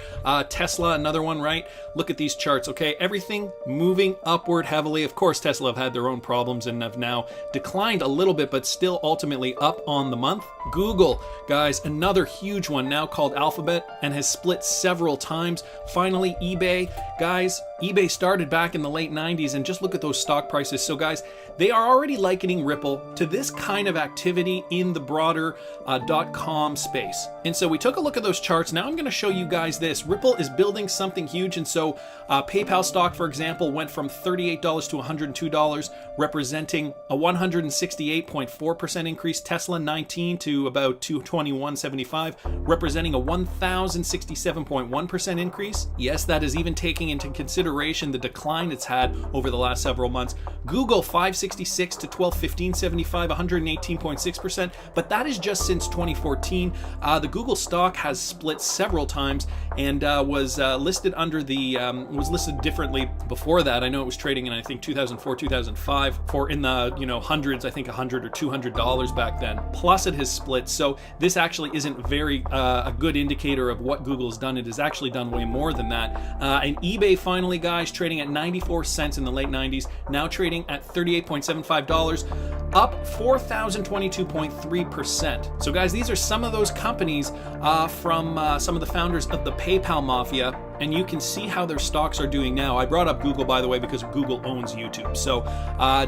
Tesla, another one, right? Look at these charts, okay? Everything moving upward heavily. Of course, Tesla have had their own problems and have now declined a little bit, but still ultimately up on the month. Google, guys, another huge one now called Alphabet and has split several times. Finally, eBay. Guys, eBay started back in the late 90s, and just look at those stock prices. So guys, they are already likening Ripple to this kind of activity in the broader .com space. And so we took a look at those charts. Now I'm going to show you guys this. Ripple is building something huge. And so PayPal stock, for example, went from $38 to $102, representing a 168.4% increase. Tesla 19 to about 221.75, representing a 1,067.1% increase. Yes, that is even taking into consideration the decline it's had over the last several months. Google 566 to 1215.75, 118.6%, but that is just since 2014. The Google stock has split several times and was listed under the was listed differently before that. I know it was trading in, I think, 2004, 2005 for in the hundreds, I think $100 or $200 back then. Plus it has split, so this actually isn't very a good indicator of what Google's done. It has actually done way more than that. And eBay, finally, guys, trading at 94 cents in the late 90s, now trading at $38.75, up 4,022.3%. So guys, these are some of those companies from some of the founders of the PayPal Mafia, and you can see how their stocks are doing now. I brought up Google, by the way, because Google owns YouTube. So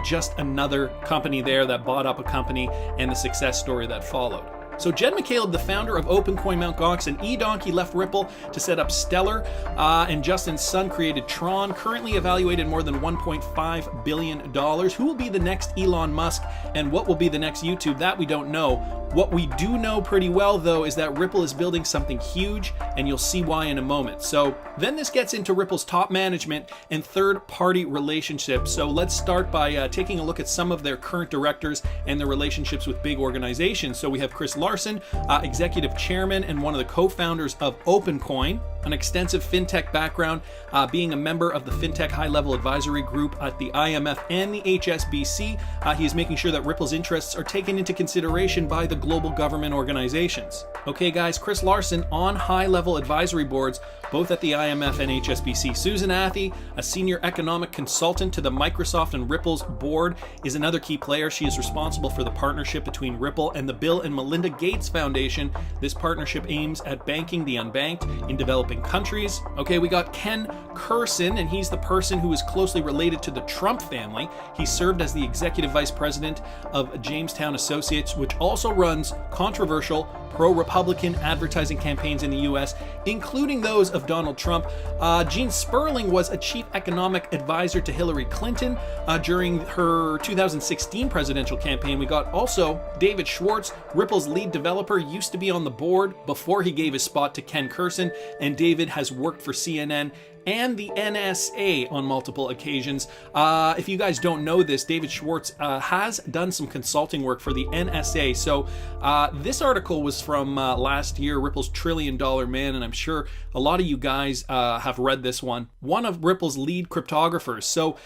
just another company there that bought up a company and the success story that followed. So Jed McCaleb, the founder of OpenCoin Mt. Gox and eDonkey, left Ripple to set up Stellar, and Justin Sun created Tron, currently evaluated more than $1.5 billion. Who will be the next Elon Musk, and what will be the next YouTube? That we don't know. What we do know pretty well, though, is that Ripple is building something huge, and you'll see why in a moment. So then this gets into Ripple's top management and third-party relationships. So let's start by taking a look at some of their current directors and their relationships with big organizations. So we have Chris Larsen, executive chairman and one of the co-founders of OpenCoin. an extensive fintech background, being a member of the Fintech High-Level Advisory Group at the IMF and the HSBC. He is making sure that Ripple's interests are taken into consideration by the global government organizations. Okay guys, Chris Larson on high-level advisory boards, both at the IMF and HSBC. Susan Athey, a senior economic consultant to the Microsoft and Ripple's board, is another key player. She is responsible for the partnership between Ripple and the Bill and Melinda Gates Foundation. This partnership aims at banking the unbanked in developing countries. Okay, we got Ken Kurson, and he's the person who is closely related to the Trump family. He served as the executive vice president of Jamestown Associates, which also runs controversial pro-Republican advertising campaigns in the US, including those of Donald Trump. Gene Sperling was a chief economic advisor to Hillary Clinton during her 2016 presidential campaign. We got also David Schwartz, Ripple's lead developer, used to be on the board before he gave his spot to Ken Kurson, and David has worked for CNN and the NSA on multiple occasions. If you guys don't know this, David Schwartz has done some consulting work for the NSA. So this article was from last year, Ripple's $1 trillion man, and I'm sure a lot of you guys have read this one. One of Ripple's lead cryptographers. So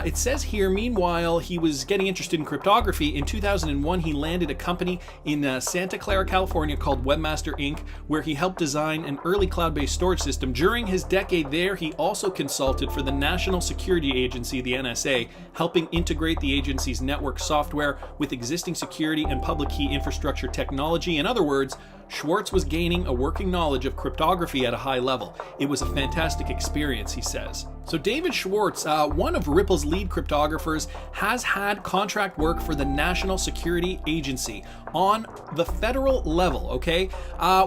it says here, meanwhile, he was getting interested in cryptography. In 2001, he landed a company in Santa Clara, California called Webmaster Inc., where he helped design an early cloud-based storage system. During his decade there, he also consulted for the National Security Agency, the NSA, helping integrate the agency's network software with existing security and public key infrastructure technology. In other words, Schwartz was gaining a working knowledge of cryptography at a high level. It was a fantastic experience, he says. So David Schwartz, one of Ripple's lead cryptographers, has had contract work for the National Security Agency on the federal level, okay?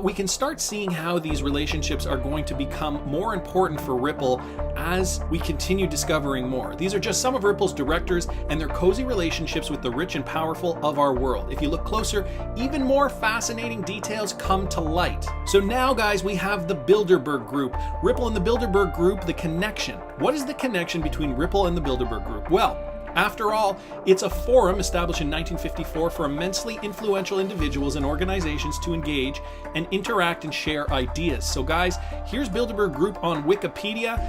We can start seeing how these relationships are going to become more important for Ripple as we continue discovering more. These are just some of Ripple's directors and their cozy relationships with the rich and powerful of our world. If you look closer, even more fascinating details come to light. So now, guys, we have the Bilderberg Group. Ripple and the Bilderberg Group, the connection. What is the connection between Ripple and the Bilderberg Group? Well, after all, it's a forum established in 1954 for immensely influential individuals and organizations to engage and interact and share ideas. So guys, here's Bilderberg Group on Wikipedia.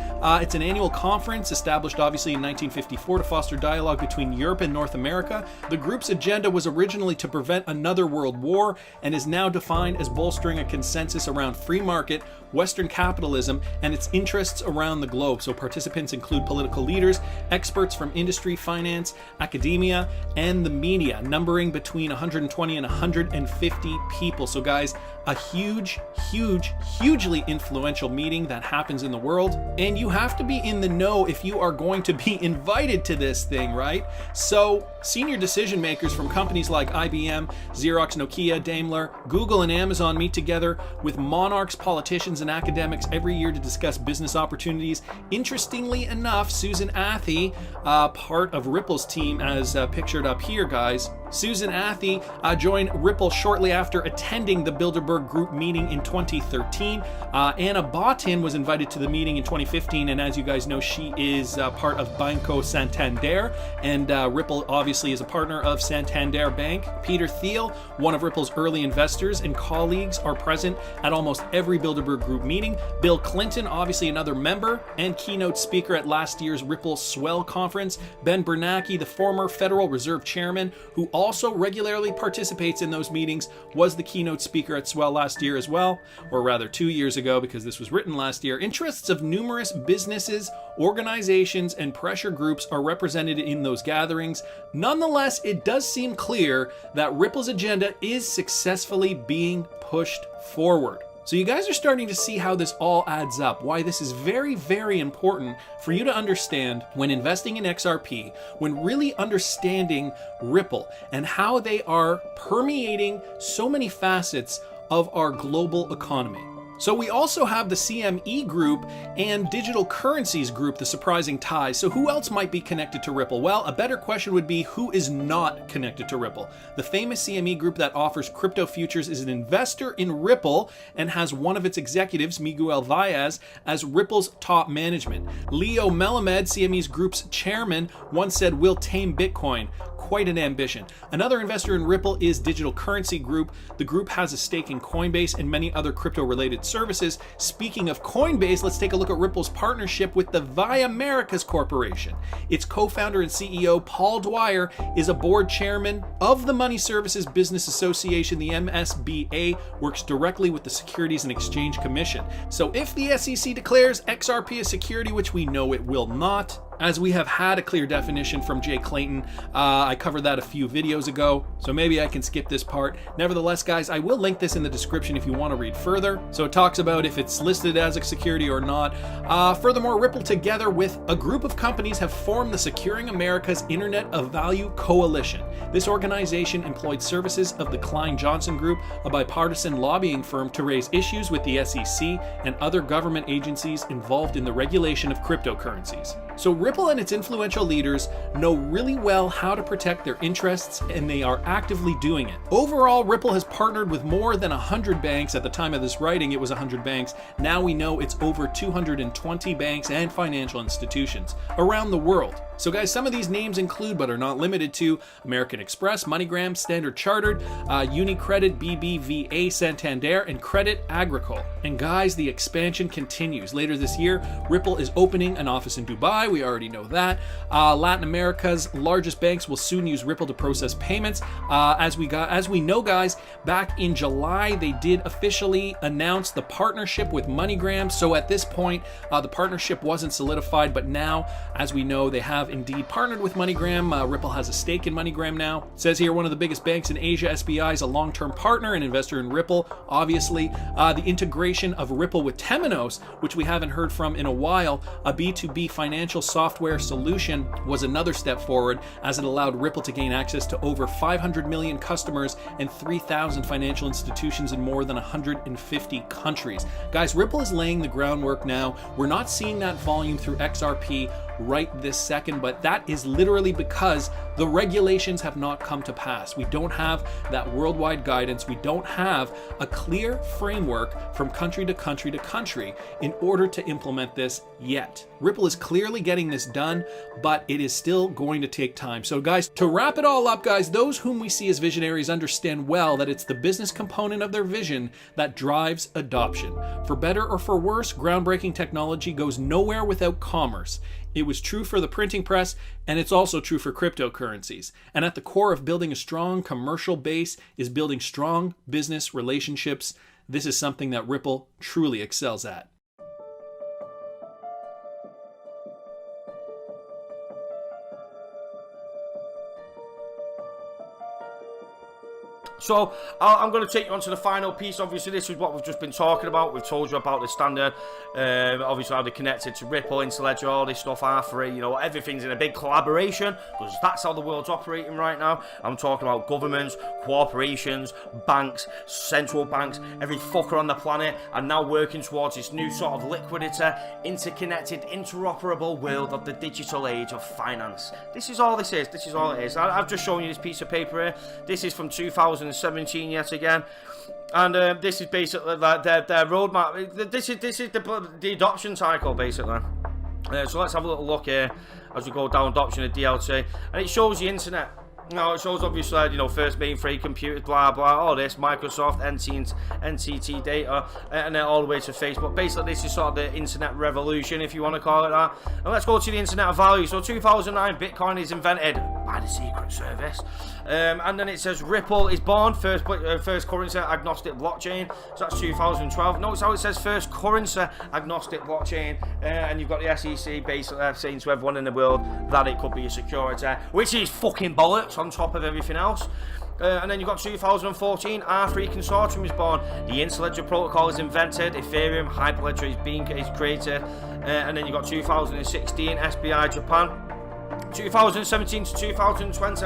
It's an annual conference established obviously in 1954 to foster dialogue between Europe and North America. The group's agenda was originally to prevent another world war and is now defined as bolstering a consensus around free market, Western capitalism, and its interests around the globe. So participants include political leaders, experts from industry, finance, academia, and the media, numbering between 120 and 150 people. So guys, a hugely influential meeting that happens in the world, and you have to be in the know if you are going to be invited to this thing, right? So senior decision makers from companies like IBM, Xerox, Nokia, Daimler, Google, and Amazon meet together with monarchs, politicians, and academics every year to discuss business opportunities. Interestingly enough, Susan Athey, part of Ripple's team as pictured up here, guys. Susan Athey joined Ripple shortly after attending the Bilderberg Group meeting in 2013. Anna Botin was invited to the meeting in 2015, and as you guys know, she is part of Banco Santander, and Ripple obviously is a partner of Santander Bank. Peter Thiel, one of Ripple's early investors and colleagues, are present at almost every Bilderberg Group meeting. Bill Clinton, obviously another member and keynote speaker at last year's Ripple Swell Conference. Ben Bernanke, the former Federal Reserve Chairman, who also regularly participates in those meetings, was the keynote speaker at Swell last year as well, or rather 2 years ago because this was written last year. Interests of numerous businesses, organizations, and pressure groups are represented in those gatherings. Nonetheless, it does seem clear that Ripple's agenda is successfully being pushed forward. So you guys are starting to see how this all adds up, why this is very, very important for you to understand when investing in XRP, when really understanding Ripple and how they are permeating so many facets of our global economy. So we also have the CME Group and Digital Currencies Group, the surprising ties. So who else might be connected to Ripple? Well, a better question would be who is not connected to Ripple. The famous CME Group that offers crypto futures is an investor in Ripple and has one of its executives, Miguel Valles, as Ripple's top management. Leo Melamed, CME's group's chairman, once said, "We'll tame Bitcoin." quite an ambition. Another investor in Ripple is Digital Currency Group. The group has a stake in Coinbase and many other crypto-related services. Speaking of Coinbase, let's take a look at Ripple's partnership with the Via Americas Corporation. Its co-founder and CEO, Paul Dwyer, is a board chairman of the Money Services Business Association. The MSBA works directly with the Securities and Exchange Commission. So if the SEC declares XRP a security, which we know it will not, as we have had a clear definition from Jay Clayton. I covered that a few videos ago, so maybe I can skip this part. Nevertheless, guys, I will link this in the description if you want to read further. So it talks about if it's listed as a security or not. Furthermore, Ripple, together with a group of companies, have formed the Securing America's Internet of Value Coalition. This organization employed services of the Klein Johnson Group, a bipartisan lobbying firm, to raise issues with the SEC and other government agencies involved in the regulation of cryptocurrencies. So Ripple and its influential leaders know really well how to protect their interests, and they are actively doing it. Overall, Ripple has partnered with more than 100 banks. At the time of this writing, it was 100 banks. Now we know it's over 220 banks and financial institutions around the world. So guys, some of these names include, but are not limited to, American Express, MoneyGram, Standard Chartered, UniCredit, BBVA, Santander, and Credit Agricole. And guys, the expansion continues. Later this year, Ripple is opening an office in Dubai. We already know that. Latin America's largest banks will soon use Ripple to process payments. As we know, guys, back in July, they did officially announce the partnership with MoneyGram. So at this point, the partnership wasn't solidified, but now, as we know, they have indeed partnered with MoneyGram. Ripple has a stake in MoneyGram now. It says here, one of the biggest banks in Asia, SBI, is a long-term partner and investor in Ripple. Obviously, the integration of Ripple with Temenos, which we haven't heard from in a while, a B2B financial software solution, was another step forward, as it allowed Ripple to gain access to over 500 million customers and 3,000 financial institutions in more than 150 countries. Guys, Ripple is laying the groundwork now. We're not seeing that volume through XRP right this second, but that is literally because the regulations have not come to pass. We don't have that worldwide guidance. We don't have a clear framework from country to country to country in order to implement this yet. Ripple is clearly getting this done, but it is still going to take time. So guys, to wrap it all up, guys, those whom we see as visionaries understand well that it's the business component of their vision that drives adoption. For better or for worse, groundbreaking technology goes nowhere without commerce. It was true for the printing press, and it's also true for cryptocurrencies. And at the core of building a strong commercial base is building strong business relationships. This is something that Ripple truly excels at. So I'm going to take you on to the final piece. Obviously, this is what we've just been talking about. We've told you about the standard, obviously how they're connected to Ripple, Interledger, all this stuff, R3, you know, everything's in a big collaboration, because that's how the world's operating right now. I'm talking about governments, corporations, banks, central banks, every fucker on the planet are now working towards this new sort of liquidity, interconnected, interoperable world of the digital age of finance. This is all this is. This is all it is. I've just shown you this piece of paper here. This is from 2017 yet again, and this is basically their roadmap. This is the adoption cycle basically. So let's have a little look here as we go down adoption of DLT, and it shows the internet. Now it shows obviously, you know, first mainframe computers, blah blah, all this, Microsoft, NTT data, and then all the way to Facebook. Basically, this is sort of the internet revolution, if you want to call it that. And let's go to the internet of value. So 2009, Bitcoin is invented by the Secret Service, and then it says Ripple is born, first currency agnostic blockchain. So that's 2012. Notice how it says first currency agnostic blockchain, and you've got the SEC basically saying to everyone in the world that it could be a security, which is fucking bollocks on top of everything else. And then you've got 2014, R3 Consortium is born. The Interledger protocol is invented. Ethereum, Hyperledger is created. And then you've got 2016, SBI Japan. 2017 to 2020,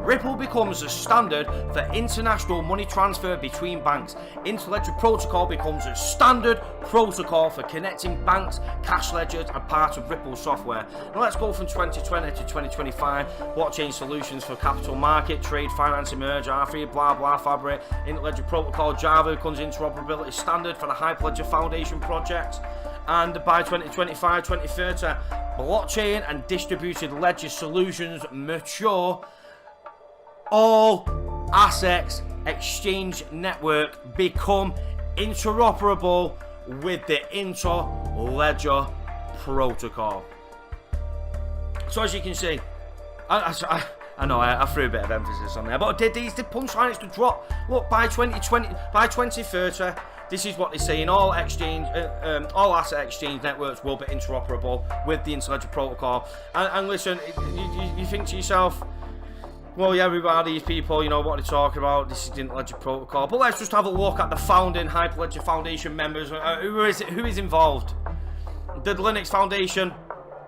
Ripple becomes the standard for international money transfer between banks. Interledger protocol becomes a standard protocol for connecting banks, cash ledgers, and part of Ripple software. Now let's go from 2020 to 2025. Blockchain solutions for capital market, trade, finance emerge, R3, blah blah, Fabric, Interledger protocol, Java becomes interoperability standard for the Hyperledger Foundation project. And by 2025, 2030, blockchain and distributed ledger solutions mature all assets exchange network become interoperable with the inter-ledger protocol. So as you can see, I know I threw a bit of emphasis on there, but the punchline is to drop. Look, by 2030, this is what they're saying: all asset exchange networks will be interoperable with the inter-ledger protocol. And listen, you think to yourself, well, yeah, everybody, these people, you know what they're talking about. This is the inter-ledger protocol. But let's just have a look at the founding Hyperledger Foundation members. Who is involved? The Linux Foundation,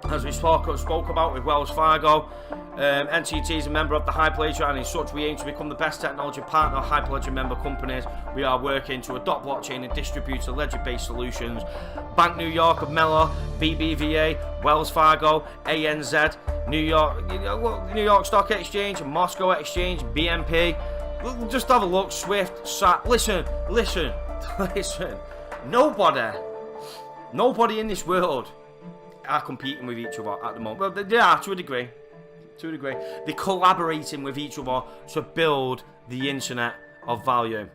as we spoke about with Wells Fargo. NTT is a member of the Hyperledger, and in such we aim to become the best technology partner of Hyperledger member companies. We are working to adopt blockchain and distributed ledger-based solutions. Bank New York of Mellor, BBVA, Wells Fargo, ANZ, New York Stock Exchange, Moscow Exchange, BNP. Just have a look. Swift, SAP. Listen. Nobody in this world are competing with each other at the moment. Well, they are to a degree. They're collaborating with each other to build the internet of value.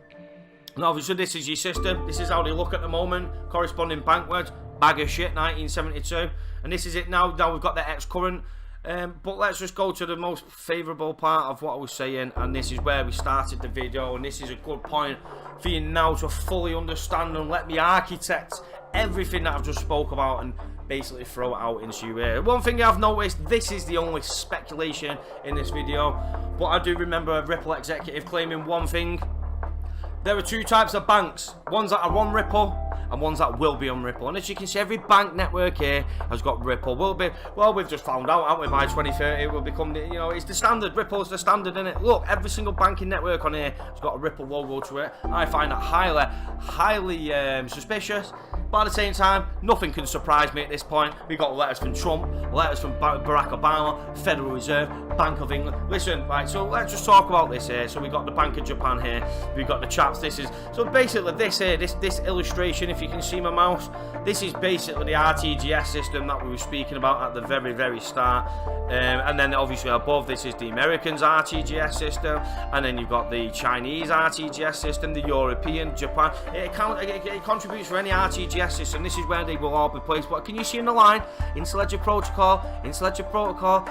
And obviously this is your system. This is how they look at the moment. Corresponding banknotes, bag of shit, 1972. And this is it now. Now we've got the ex-current. But let's just go to the most favourable part of what I was saying, and this is where we started the video, and this is a good point for you now to fully understand and let me architect everything that I've just spoke about and basically throw it out into you here. One thing I've noticed, this is the only speculation in this video, but I do remember a Ripple executive claiming one thing: there are two types of banks, ones that are on Ripple and ones that will be on Ripple. And as you can see, every bank network here has got Ripple. Well, we've just found out, haven't we, by 2030 it will become, it's the standard. Ripple's the standard, isn't it? Look, every single banking network on here has got a Ripple logo to it. I find that highly suspicious. But at the same time, nothing can surprise me at this point. We got letters from Trump, letters from Barack Obama, Federal Reserve, Bank of England. Listen, right, so let's just talk about this here. So we got the Bank of Japan here. We got the chaps. So basically this here, this illustration, if you can see my mouse, this is basically the RTGS system that we were speaking about at the very, very start. And then obviously above this is the Americans' RTGS system, and then you've got the Chinese RTGS system, the European, Japan. It contributes for any RTGS system. This is where they will all be placed. But can you see in the line? Inter-ledger protocol, inter-ledger protocol,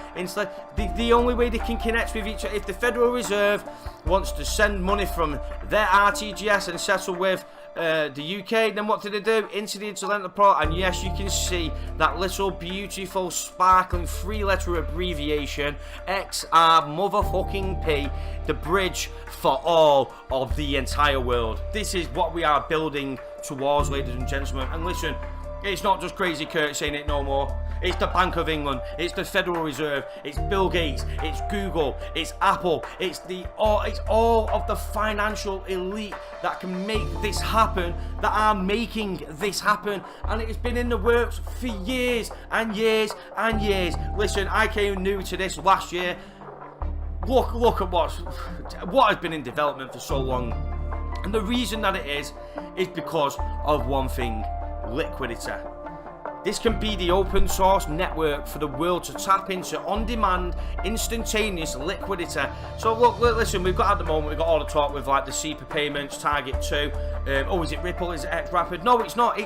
the only way they can connect with each other, if the Federal Reserve wants to send money from their RTGS and settle with the UK, then what do they do? Into the inter-ledger protocol. And yes, you can see that little beautiful sparkling 3-letter abbreviation, XR motherfucking P, the bridge for all of the entire world. This is what we are building towards, ladies and gentlemen. And listen, it's not just Crazy Kurt saying it no more. It's the Bank of England, it's the Federal Reserve, it's Bill Gates, it's Google, it's Apple, it's all of the financial elite that can make this happen, that are making this happen, and it's been in the works for years and years and years. Listen, I came new to this last year. Look at what has been in development for so long, and the reason that it is because of one thing: liquidity. This can be the open source network for the world to tap into on-demand, instantaneous liquidity. So look, listen, we've got at the moment, we've got all the talk with like the SEPA payments, Target 2. Oh, is it Ripple? Is it XRapid? No, it's not.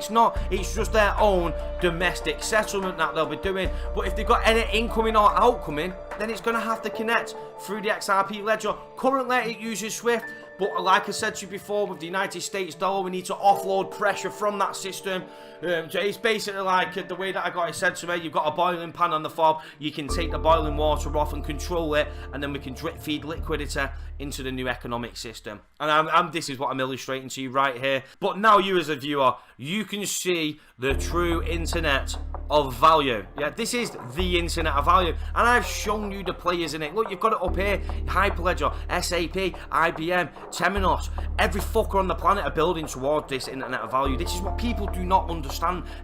It's just their own domestic settlement that they'll be doing. But if they've got any incoming or outcoming, then it's going to have to connect through the XRP ledger. Currently, it uses SWIFT. But like I said to you before, with the United States dollar, we need to offload pressure from that system. So it's basically like the way that I got it said to me: you've got a boiling pan on the fob, you can take the boiling water off and control it, and then we can drip feed liquidity into the new economic system. And this is what I'm illustrating to you right here. But now you as a viewer, you can see the true internet of value. Yeah, this is the internet of value, and I've shown you the players in it. Look, you've got it up here: Hyperledger, SAP, IBM, Temenos. Every fucker on the planet are building towards this internet of value. This is what people do not understand.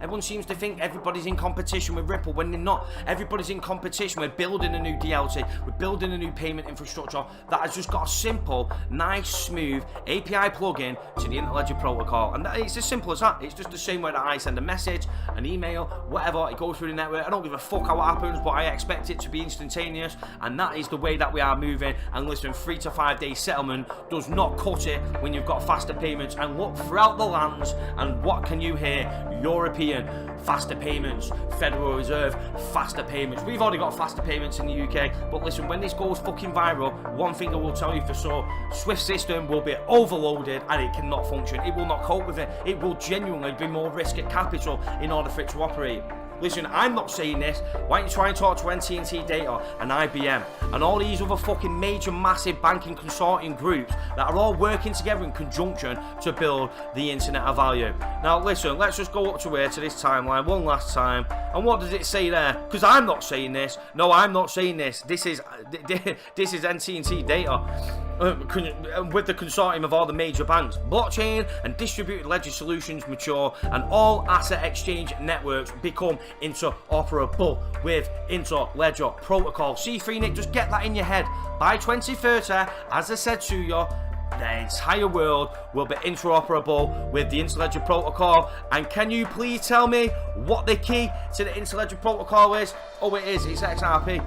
Everyone seems to think everybody's in competition with Ripple when they're not. Everybody's in competition. We're building a new DLT. We're building a new payment infrastructure that has just got a simple, nice, smooth API plugin to the inter-ledger protocol. And it's as simple as that. It's just the same way that I send a message, an email, whatever, it goes through the network. I don't give a fuck how it happens, but I expect it to be instantaneous, and that is the way that we are moving. And listen, 3 to 5 day settlement does not cut it when you've got faster payments. And look throughout the lands, and what can you hear? European faster payments, Federal Reserve faster payments. We've already got faster payments in the UK, but listen, when this goes fucking viral, one thing I will tell you for sure, SWIFT system will be overloaded and it cannot function. It will not cope with it. It will genuinely be more risk at capital in order for it to operate. Listen, I'm not saying this. Why don't you try and talk to NTT Data and IBM and all these other fucking major massive banking consortium groups that are all working together in conjunction to build the Internet of Value. Now listen, let's just go up to here to this timeline one last time. And what does it say there? Because I'm not saying this. No, I'm not saying this. This is NTT Data. With the consortium of all the major banks, blockchain and distributed ledger solutions mature, and all asset exchange networks become interoperable with inter-ledger protocol. C3, Nick, just get that in your head. By 2030, as I said to you, the entire world will be interoperable with the interledger protocol. And can you please tell me what the key to the interledger protocol is? Oh, it is. It's XRP.